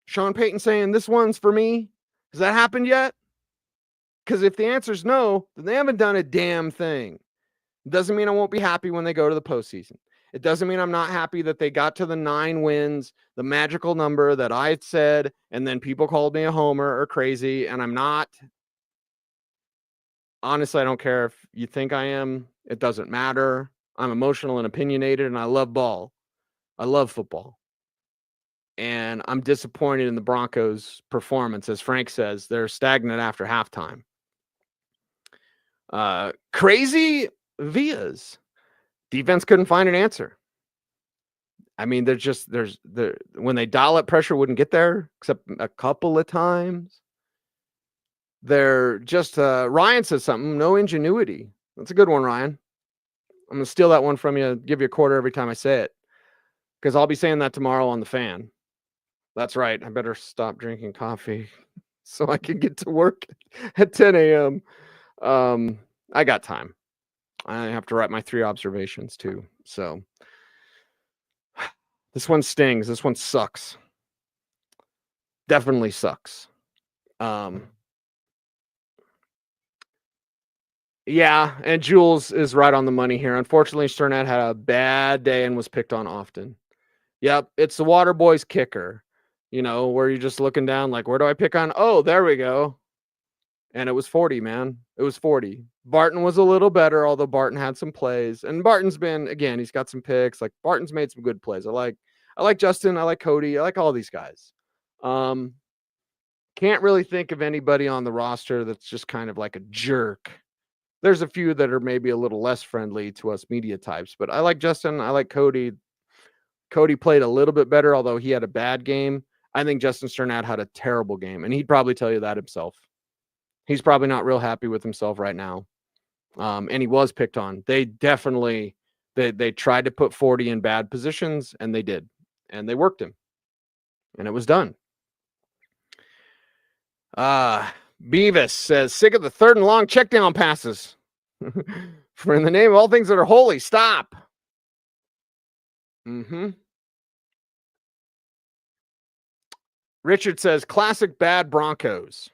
Sean Payton saying, this one's for me. Has that happened yet? Because if the answer is no, then they haven't done a damn thing. It doesn't mean I won't be happy when they go to the postseason. It doesn't mean I'm not happy that they got to the 9 wins, the magical number that I said, and then people called me a homer or crazy, and I'm not. Honestly, I don't care if you think I am. It doesn't matter. I'm emotional and opinionated, and I love ball. I love football. And I'm disappointed in the Broncos' performance. As Frank says, they're stagnant after halftime. Crazy Vias. Defense couldn't find an answer. I mean, when they dial up, pressure wouldn't get there, except a couple of times. They're just, Ryan says something, no ingenuity. That's a good one, Ryan. I'm going to steal that one from you, give you a quarter every time I say it, because I'll be saying that tomorrow on the fan. That's right. I better stop drinking coffee so I can get to work at 10 a.m. I got time. I have to write my 3 observations too. So this one stings. This one sucks. Definitely sucks. Yeah, and Jules is right on the money here. Unfortunately, Sternad had a bad day and was picked on often. Yep, it's the water boy's kicker. Where you're just looking down like, where do I pick on? Oh, there we go. And it was 40, man. It was 40. Barton was a little better, although Barton had some plays. And Barton's been, again, he's got some picks. Like Barton's made some good plays. I like Justin. I like Cody. I like all these guys. Can't really think of anybody on the roster that's just kind of like a jerk. There's a few that are maybe a little less friendly to us media types, but I like Justin. I like Cody. Cody played a little bit better, although he had a bad game. I think Justin Sternad had a terrible game, and he'd probably tell you that himself. He's probably not real happy with himself right now. And he was picked on. They definitely, they tried to put 40 in bad positions, and they did. And they worked him. And it was done. Beavis says, sick of the third and long check down passes. For in the name of all things that are holy, stop. Richard says, classic bad Broncos.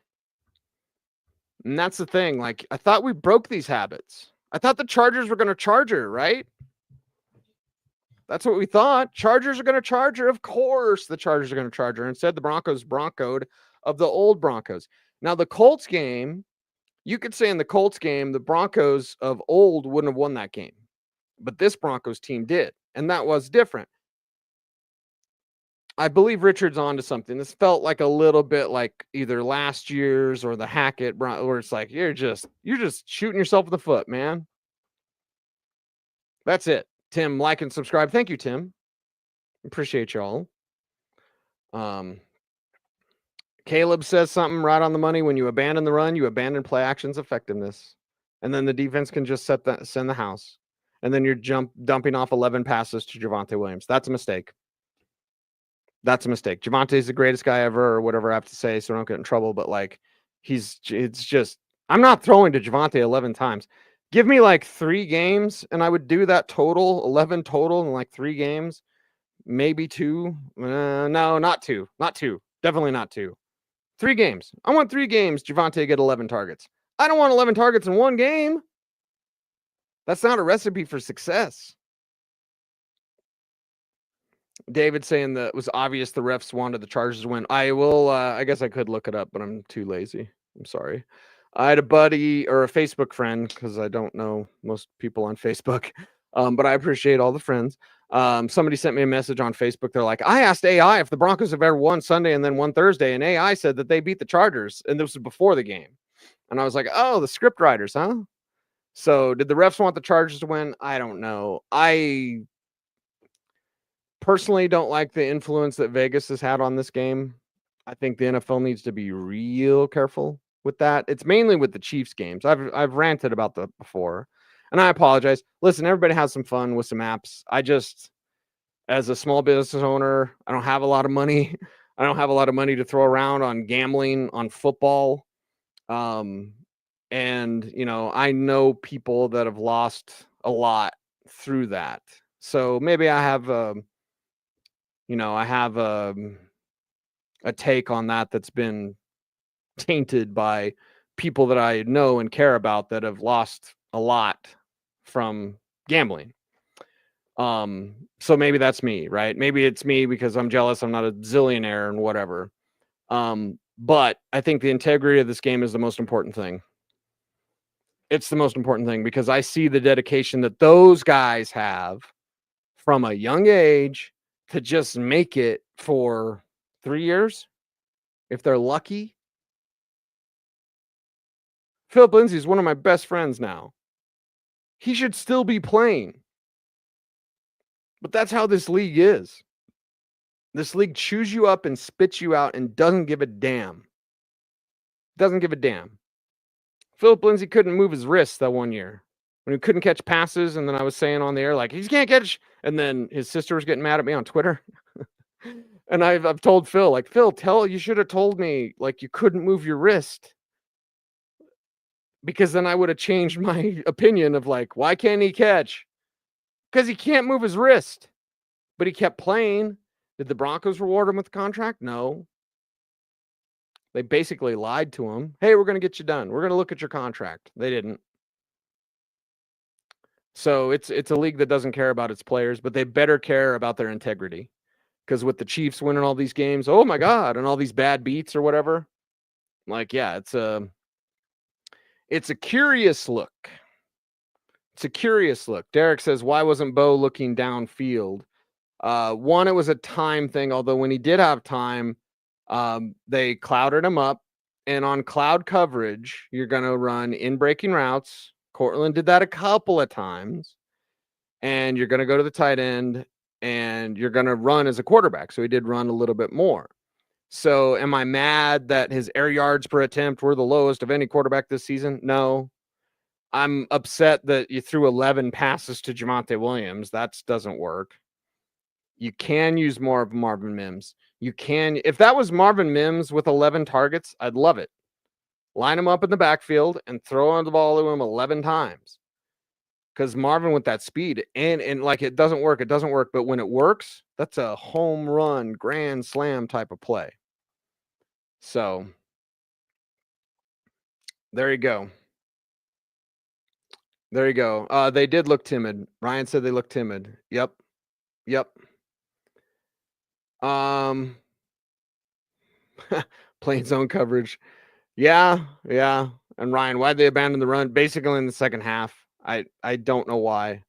And that's the thing. Like, I thought we broke these habits. I thought the Chargers were going to charger, right? That's what we thought. Chargers are going to charger. Of course, the Chargers are going to charger. Instead, the Broncos broncoed of the old Broncos. Now, the Colts game, you could say in the Colts game, the Broncos of old wouldn't have won that game. But this Broncos team did. And that was different. I believe Richard's onto something. This felt like a little bit like either last year's or the Hackett, where it's like you're just shooting yourself in the foot, man. That's it. Tim, like and subscribe. Thank you, Tim. Appreciate y'all. Caleb says something right on the money. When you abandon the run, you abandon play action's effectiveness, and then the defense can just send the house, and then you're dumping off 11 passes to Javonte Williams. That's a mistake. That's a mistake. Javonte's the greatest guy ever, or whatever I have to say, so I don't get in trouble. But like, it's just, I'm not throwing to Javonte 11 times. Give me like 3 games, and I would do that total, 11 total in like 3 games, maybe 2. No, not 2. Not 2. Definitely not 2. 3 games. I want 3 games. Javonte get 11 targets. I don't want 11 targets in 1 game. That's not a recipe for success. David saying that it was obvious the refs wanted the Chargers to win. I will, I guess I could look it up, but I'm too lazy. I'm sorry. I had a buddy or a Facebook friend, because I don't know most people on Facebook, but I appreciate all the friends. Somebody sent me a message on Facebook. They're like, I asked AI if the Broncos have ever won Sunday and then won Thursday, and AI said that they beat the Chargers, and this was before the game. And I was like, oh, the script writers, huh? So did the refs want the Chargers to win? I don't know. I personally don't like the influence that Vegas has had on this game. I think the NFL needs to be real careful with that. It's mainly with the Chiefs games. I've ranted about that before, and I apologize. Listen, everybody has some fun with some apps. I just, as a small business owner, I don't have a lot of money. I don't have a lot of money to throw around on gambling, on football. And, you know, I know people that have lost a lot through that. So maybe I have a take on that that's been tainted by people that I know and care about that have lost a lot from gambling. So maybe that's me, right? Maybe it's me because I'm jealous. I'm not a zillionaire and whatever. But I think the integrity of this game is the most important thing. It's the most important thing because I see the dedication that those guys have from a young age to just make it for 3 years, if they're lucky. Philip Lindsay is one of my best friends now. He should still be playing. But that's how this league is. This league chews you up and spits you out and doesn't give a damn. Doesn't give a damn. Philip Lindsay couldn't move his wrists that one year when he couldn't catch passes. And then I was saying on the air, like, he can't catch. And then his sister was getting mad at me on Twitter. And I've told Phil, like, Phil, you should have told me, like, you couldn't move your wrist. Because then I would have changed my opinion of, like, why can't he catch? Because he can't move his wrist. But he kept playing. Did the Broncos reward him with the contract? No. They basically lied to him. Hey, we're going to get you done. We're going to look at your contract. They didn't. So it's a league that doesn't care about its players, but they better care about their integrity. Because with the Chiefs winning all these games, oh my God, and all these bad beats or whatever, like, yeah, it's It's a curious look. It's a curious look. Derek says, why wasn't Bo looking downfield? One, it was a time thing, although when he did have time, they clouded him up. And on cloud coverage, you're going to run in breaking routes. Courtland did that a couple of times. And you're going to go to the tight end and you're going to run as a quarterback. So he did run a little bit more. So am I mad that his air yards per attempt were the lowest of any quarterback this season? No. I'm upset that you threw 11 passes to Javonte Williams. That doesn't work. You can use more of Marvin Mims. You can, if that was Marvin Mims with 11 targets, I'd love it. Line him up in the backfield and throw on the ball to him 11 times. Because Marvin with that speed and like it doesn't work. But when it works, that's a home run, grand slam type of play. So there you go. There you go. They did look timid. Ryan said they looked timid. Yep. Playing zone coverage. Yeah. And Ryan, why'd they abandon the run? Basically in the second half. I don't know why.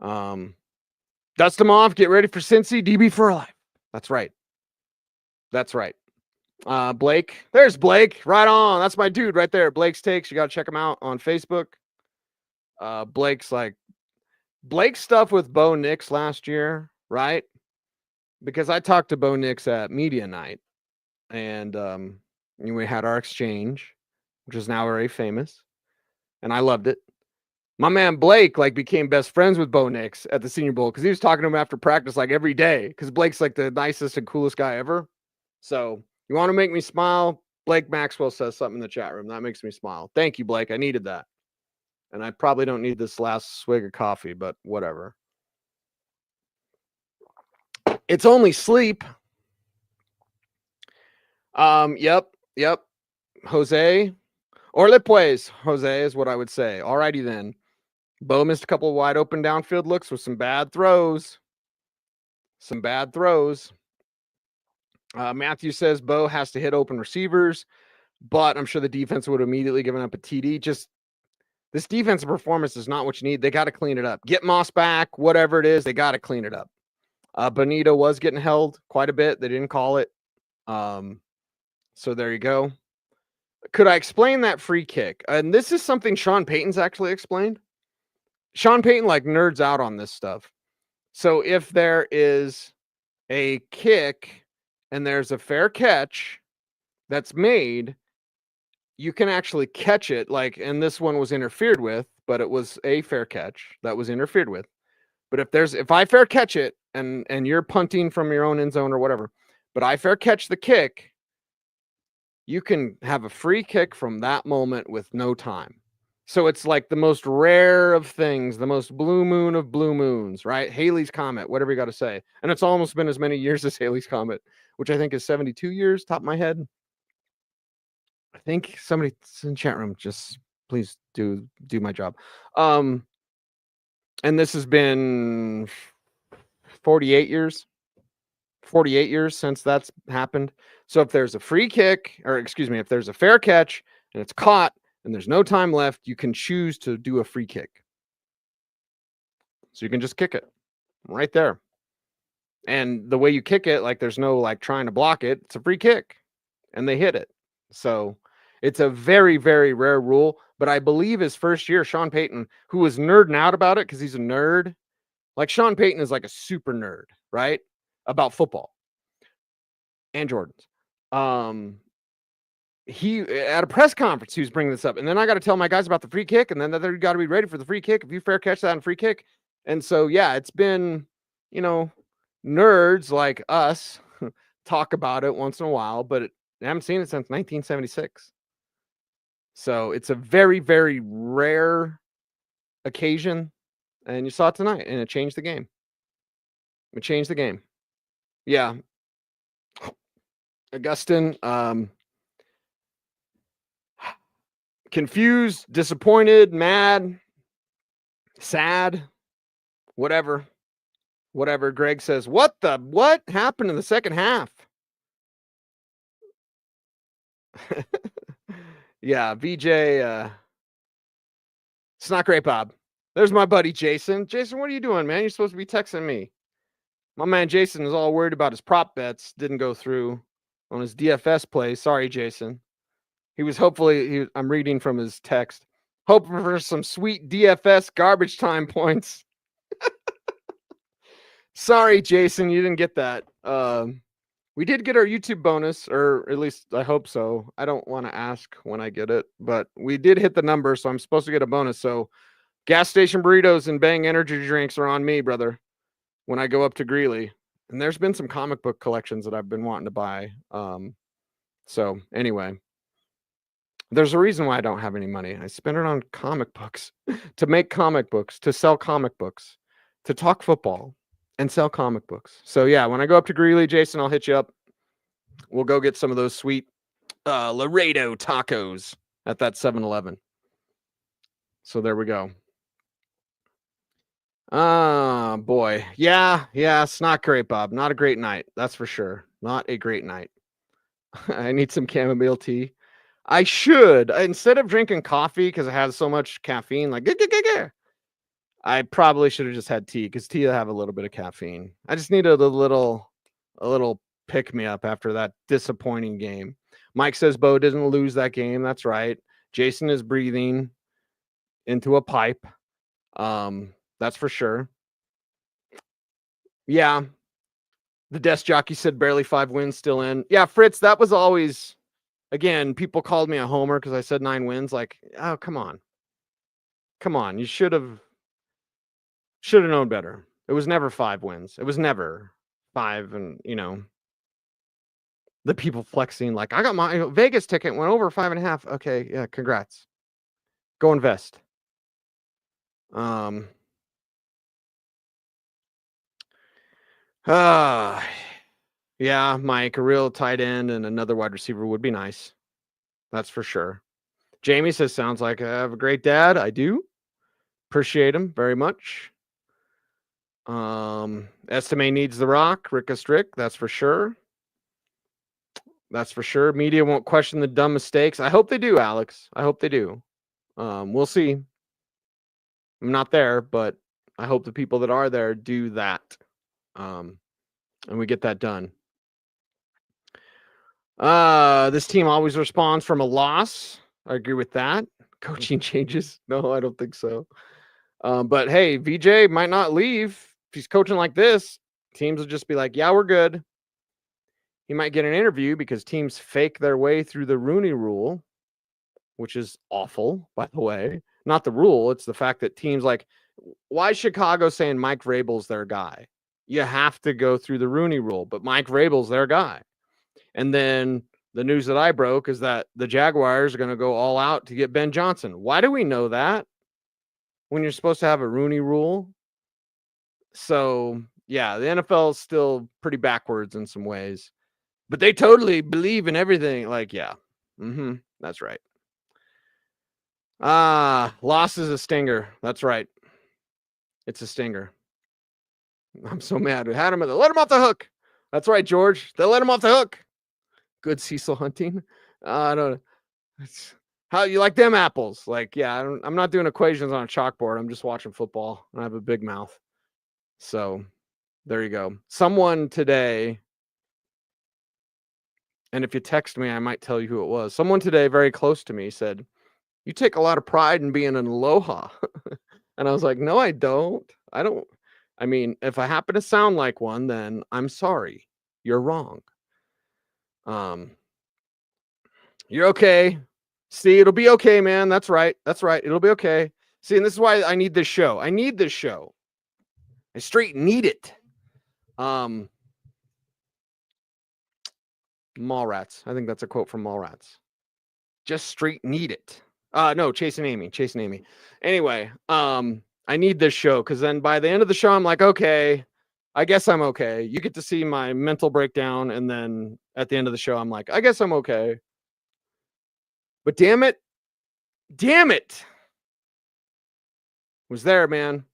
Dust them off. Get ready for Cincy. DB for life. That's right. Blake. There's Blake. Right on. That's my dude right there. Blake's Takes. You got to check him out on Facebook. Blake's stuff with Bo Nix last year, right? Because I talked to Bo Nix at media night, and we had our exchange, which is now very famous, and I loved it. My man Blake became best friends with Bo Nix at the Senior Bowl because he was talking to him after practice every day because Blake's the nicest and coolest guy ever. So you want to make me smile? Blake Maxwell says something in the chat room that makes me smile. Thank you, Blake. I needed that. And I probably don't need this last swig of coffee, but whatever. It's only sleep. Yep. Jose. Orle pues, Jose is what I would say. Alrighty then. Bo missed a couple of wide open downfield looks with some bad throws. Matthew says Bo has to hit open receivers, but I'm sure the defense would have immediately given up a TD. Just this defensive performance is not what you need. They got to clean it up. Get Moss back, whatever it is, they got to clean it up. Bonito was getting held quite a bit. They didn't call it. So there you go. Could I explain that free kick? And this is something Sean Payton's actually explained. Sean Payton nerds out on this stuff. So if there is a kick and there's a fair catch that's made, you can actually catch it. And this one was interfered with, but it was a fair catch that was interfered with. But if I fair catch it and you're punting from your own end zone or whatever, but I fair catch the kick, you can have a free kick from that moment with no time. So it's the most rare of things, the most blue moon of blue moons, right? Halley's Comet, whatever you got to say. And it's almost been as many years as Halley's Comet, which I think is 72 years, top of my head. I think somebody in the chat room, just please do my job. And this has been 48 years since that's happened. So if there's a free kick, if there's a fair catch and it's caught and there's no time left, you can choose to do a free kick. So you can just kick it right there. And the way you kick it, there's no trying to block it. It's a free kick and they hit it. So it's a very, very rare rule. But I believe his first year, Sean Payton, who was nerding out about it because he's a nerd. Sean Payton is a super nerd, right? About football and Jordans. He at a press conference, he was bringing this up. And then I got to tell my guys about the free kick. And then they've got to be ready for the free kick. If you fair catch that and free kick. And so, yeah, it's been, nerds like us talk about it once in a while, but I haven't seen it since 1976. So it's a very, very rare occasion. And you saw it tonight, and it changed the game. Yeah. Augustine, confused, disappointed, mad, sad, whatever. Greg says, what happened in the second half? Yeah, VJ. It's not great, Bob. There's my buddy Jason. Jason, what are you doing, man? You're supposed to be texting me. My man Jason is all worried about his prop bets. Didn't go through on his DFS play. Sorry, Jason. He was hopefully, I'm reading from his text, hoping for some sweet DFS garbage time points. Sorry, Jason, you didn't get that. We did get our YouTube bonus, or at least I hope so. I don't want to ask when I get it, but we did hit the number, so I'm supposed to get a bonus. So gas station burritos and Bang energy drinks are on me, brother, when I go up to Greeley. And there's been some comic book collections that I've been wanting to buy. So anyway, there's a reason why I don't have any money. I spend it on comic books, to make comic books, to sell comic books, to talk football and sell comic books. So yeah, when I go up to Greeley, Jason, I'll hit you up. We'll go get some of those sweet Laredo tacos at that 7-Eleven. So there we go. Boy. Yeah, it's not great, Bob. Not a great night. That's for sure. Not a great night. I need some chamomile tea. I should, instead of drinking coffee because it has so much caffeine, like, I probably should have just had tea, because tea will have a little bit of caffeine. I just needed a little pick me up after that disappointing game. Mike says Bo didn't lose that game. That's right. Jason is breathing into a pipe. That's for sure. Yeah. The desk jockey said barely 5 wins, still in. Yeah, Fritz, that was always, again, people called me a homer because I said 9 wins. Like, oh, come on. Come on. You should have known better. It was never 5 wins. It was never 5. And, the people flexing like, I got my Vegas ticket, went over 5.5. Okay, yeah, congrats. Go invest. Yeah, Mike, a real tight end and another wide receiver would be nice. That's for sure. Jamie says, sounds like I have a great dad. I do. Appreciate him very much. Estime needs the rock. Rick a Strick, that's for sure. That's for sure. Media won't question the dumb mistakes. I hope they do, Alex. I hope they do. We'll see. I'm not there, but I hope the people that are there do that. And we get that done. This team always responds from a loss. I agree with that. Coaching changes? No, I don't think so. But hey, VJ might not leave. If he's coaching like this, teams will just be like, yeah, we're good. He might get an interview because teams fake their way through the Rooney Rule, which is awful, by the way. Not the rule. It's the fact that teams like, why is Chicago saying Mike Vrabel's their guy? You have to go through the Rooney Rule, but Mike Vrabel's their guy. And then the news that I broke is that the Jaguars are going to go all out to get Ben Johnson. Why do we know that when you're supposed to have a Rooney Rule? So, yeah, the NFL is still pretty backwards in some ways, but they totally believe in everything. Like, yeah, that's right. Loss is a stinger. That's right. It's a stinger. I'm so mad. We had him. Let him off the hook. That's right, George. They let him off the hook. Good Cecil hunting. I don't know. How you like them apples? Like, yeah, I'm not doing equations on a chalkboard. I'm just watching football. I have a big mouth. So there you go. Someone today, and if you text me, I might tell you who it was. Someone today very close to me said, you take a lot of pride in being an aloha. And I was like, no, I don't. I mean, if I happen to sound like one, then I'm sorry. You're wrong. You're okay. See, it'll be okay, man. That's right. It'll be okay. See, and this is why I need this show. I straight need it. Mallrats. I think that's a quote from Mallrats. Just straight need it. No, Chasing Amy. Anyway, I need this show because then by the end of the show, I'm like, okay, I guess I'm okay. You get to see my mental breakdown, and then at the end of the show, I'm like, I guess I'm okay. But damn it, was there, man.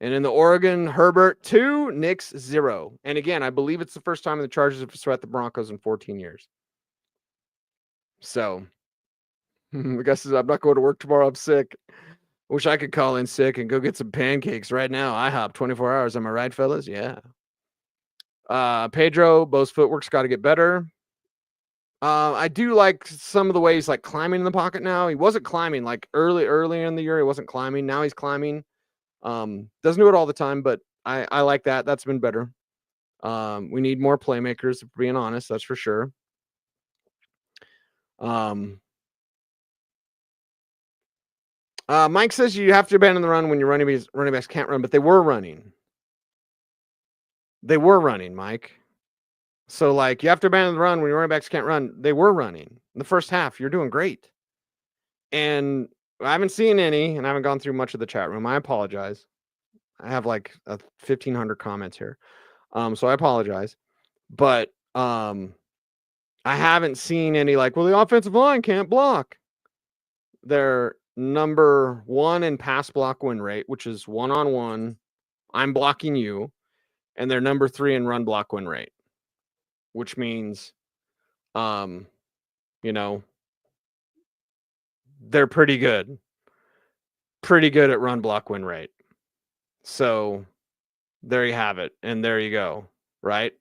And in the Oregon, Herbert 2, Knicks 0. And again, I believe it's the first time the Chargers have swept the Broncos in 14 years. So, I guess I'm not going to work tomorrow. I'm sick. Wish I could call in sick and go get some pancakes right now. IHOP 24 hours. Am I right, fellas? Yeah. Pedro, Bo's footwork's got to get better. I do like some of the ways like climbing in the pocket now. He wasn't climbing like early in the year. He wasn't climbing. Now he's climbing. Doesn't do it all the time, but I like that. That's been better. We need more playmakers, if we're being honest. That's for sure. Mike says you have to abandon the run when your running backs can't run, but they were running. They were running, Mike. So, like, you have to abandon the run when your running backs can't run. They were running. In the first half, you're doing great. And I haven't seen any, and I haven't gone through much of the chat room. I apologize. I have like 1,500 comments here. So I apologize. But I haven't seen any like, well, the offensive line can't block. They're number 1 in pass block win rate, which is 1-on-1. I'm blocking you. And they're number 3 in run block win rate, which means, they're pretty good at run block win rate. So there you have it. And there you go. Right.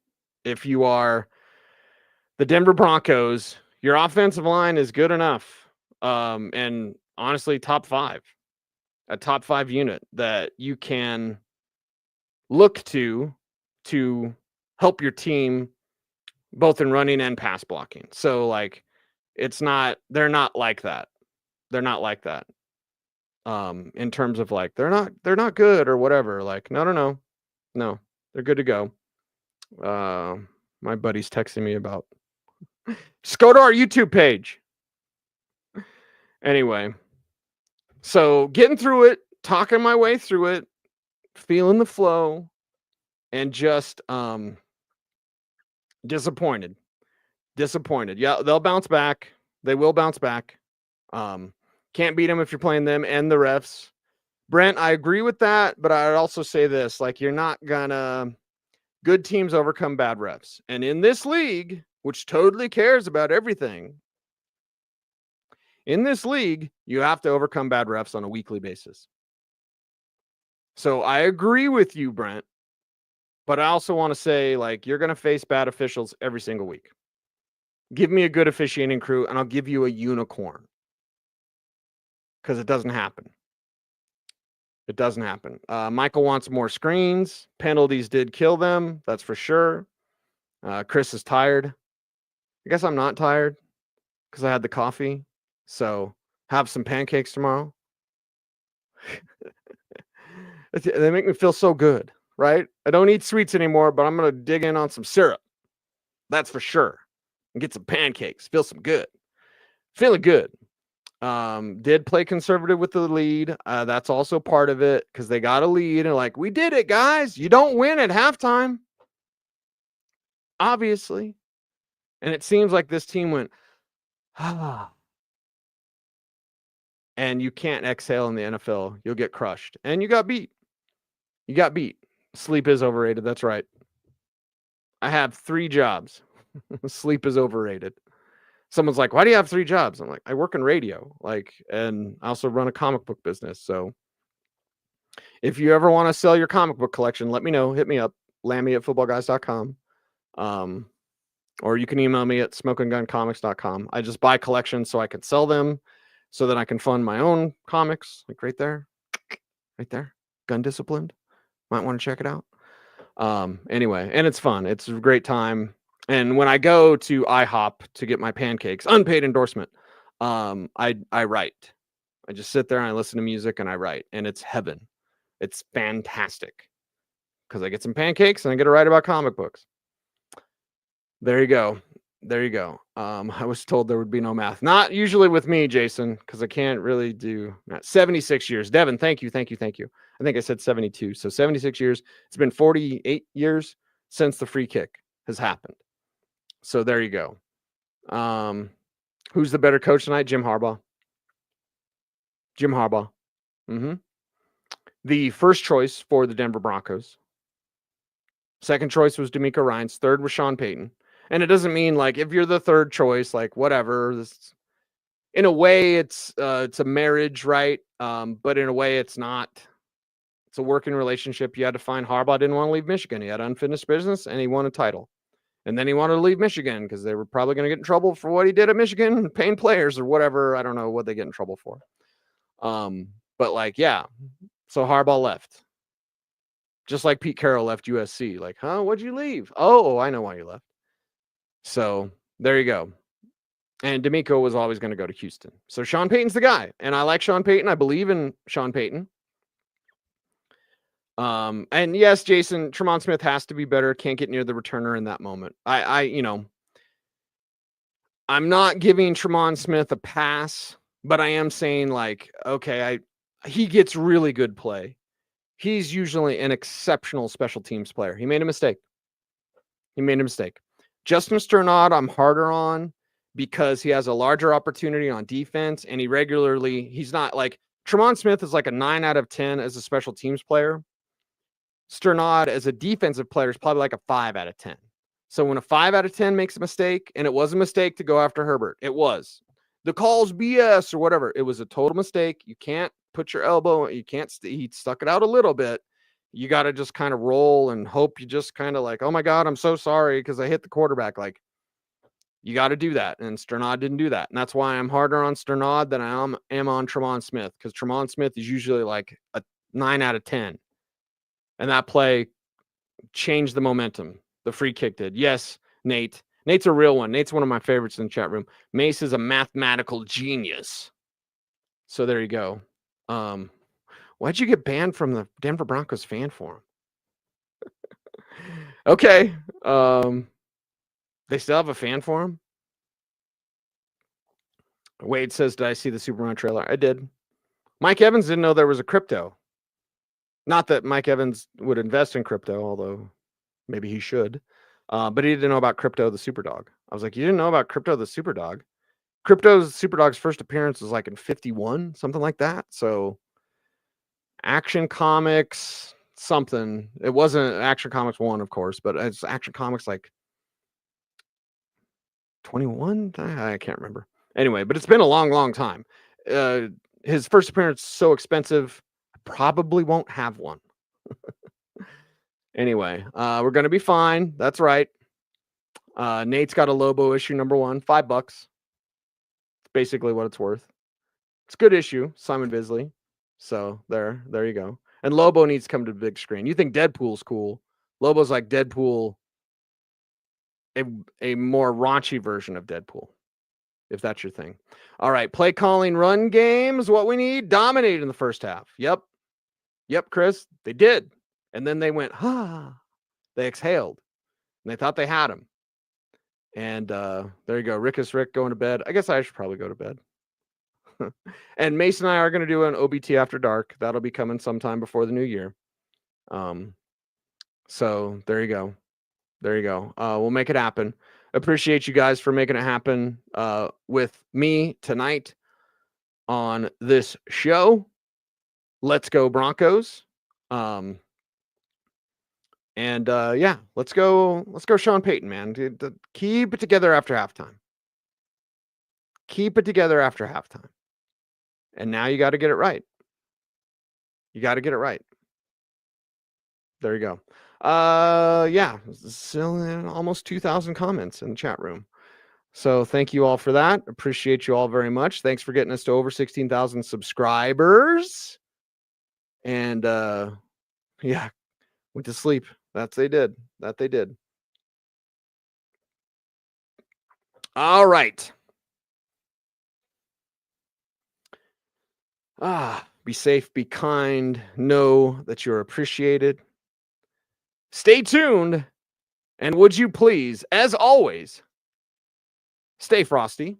If you are the Denver Broncos, your offensive line is good enough. And honestly, a top 5 unit that you can look to help your team both in running and pass blocking. So like, they're not like that. They're not like that. In terms of like, they're not good or whatever. Like, no, they're good to go. My buddy's texting me about, just go to our YouTube page. Anyway, so getting through it, talking my way through it, feeling the flow, and just disappointed. Yeah, they'll bounce back. They will bounce back. Can't beat them if you're playing them and the refs. Brent, I agree with that, but I'd also say this, like, you're not gonna, good teams overcome bad refs. And in this league, which totally cares about everything, in this league, you have to overcome bad refs on a weekly basis. So I agree with you, Brent, but I also want to say, like, you're going to face bad officials every single week. Give me a good officiating crew, and I'll give you a unicorn. Because it doesn't happen. It doesn't happen. Michael wants more screens. Penalties did kill them. That's for sure. Chris is tired. I guess I'm not tired because I had the coffee. So have some pancakes tomorrow. They make me feel so good, right? I don't eat sweets anymore, but I'm going to dig in on some syrup. That's for sure. And get some pancakes. Feel some good. Feeling good. Did play conservative with the lead. That's also part of it because they got a lead and like, we did it, guys. You don't win at halftime. Obviously. And it seems like this team went, and you can't exhale in the NFL. You'll get crushed. And you got beat. Sleep is overrated. That's right. I have 3 jobs. Sleep is overrated. Someone's like, why do you have 3 jobs? I'm like, I work in radio, and I also run a comic book business. So if you ever want to sell your comic book collection, let me know. Hit me up, Lammey@footballguys.com. Or you can email me at smokingguncomics.com. I just buy collections so I can sell them so that I can fund my own comics, like right there, Gun Disciplined. Might want to check it out. Anyway, and it's fun. It's a great time. And when I go to IHOP to get my pancakes, unpaid endorsement, I write. I just sit there and I listen to music and I write, and it's heaven. It's fantastic because I get some pancakes and I get to write about comic books. There you go. I was told there would be no math. Not usually with me, Jason, because I can't really do 76 years. Devin, thank you. I think I said 72. So 76 years. It's been 48 years since the free kick has happened. So there you go. Who's the better coach tonight? Jim Harbaugh. The first choice for the Denver Broncos. Second choice was D'Amico Ryans. Third was Sean Payton. And it doesn't mean like if you're the third choice, like whatever. in a way, it's a marriage, right? But in a way, it's not. It's a working relationship. You had to find Harbaugh didn't want to leave Michigan. He had unfinished business, and he won a title. And then he wanted to leave Michigan because they were probably going to get in trouble for what he did at Michigan, paying players or whatever. I don't know what they get in trouble for. But like, yeah. So Harbaugh left. Just like Pete Carroll left USC. Like, huh? What'd you leave? Oh, I know why you left. So there you go. And D'Amico was always going to go to Houston. So Sean Payton's the guy. And I like Sean Payton. I believe in Sean Payton. And yes, Jason, Tremont Smith has to be better. Can't get near the returner in that moment. I'm not giving Tremont Smith a pass, but I am saying like, okay, he gets really good play. He's usually an exceptional special teams player. He made a mistake. Justin Sternad, I'm harder on because he has a larger opportunity on defense, and he's not like Tremont Smith is like a 9 out of 10 as a special teams player. Sternad as a defensive player is probably like a 5 out of 10. So when a 5 out of 10 makes a mistake, and it was a mistake to go after Herbert, it was. The call's BS or whatever. It was a total mistake. You can't put your elbow. You can't. He stuck it out a little bit. You got to just kind of roll and hope you just kind of like, oh my God, I'm so sorry because I hit the quarterback. Like, you got to do that. And Sternad didn't do that. And that's why I'm harder on Sternad than I am on Tremont Smith, because Tremont Smith is usually like a 9 out of 10. And that play changed the momentum. The free kick did. Yes, Nate. Nate's a real one. Nate's one of my favorites in the chat room. Mace is a mathematical genius. So there you go. Why'd you get banned from the Denver Broncos fan forum? Okay. They still have a fan forum? Wade says, did I see the Superman trailer? I did. Mike Evans didn't know there was a crypto. Not that Mike Evans would invest in crypto, although maybe he should. But he didn't know about Crypto the Superdog. I was like, you didn't know about Crypto the Superdog? Crypto's Superdog's first appearance was like in 51, something like that. So Action Comics, something. It wasn't Action Comics 1, of course, but it's Action Comics like 21? I can't remember. Anyway, but it's been a long, long time. His first appearance is so expensive, I probably won't have one. Anyway, we're going to be fine. That's right. Nate's got a Lobo issue number 1, $5. It's basically what it's worth. It's a good issue, Simon Bisley. So there you go. And Lobo needs to come to the big screen. You think Deadpool's cool. Lobo's like Deadpool, a more raunchy version of Deadpool, if that's your thing. All right, play calling run game is what we need. Dominate in the first half. Yep, Chris, they did. And then they went, they exhaled, and they thought they had him. And there you go. Rickus Rick going to bed. I guess I should probably go to bed. And Mason and I are going to do an OBT after dark. That'll be coming sometime before the new year. So there you go. We'll make it happen. Appreciate you guys for making it happen with me tonight on this show. Let's go Broncos. Yeah, let's go Sean Payton, man. Keep it together after halftime. And now you got to get it right. There you go. Yeah, still almost 2,000 comments in the chat room. So thank you all for that. Appreciate you all very much. Thanks for getting us to over 16,000 subscribers. And yeah, went to sleep. That they did. All right. Be safe, be kind, know that you're appreciated. Stay tuned, and would you please, as always, stay frosty.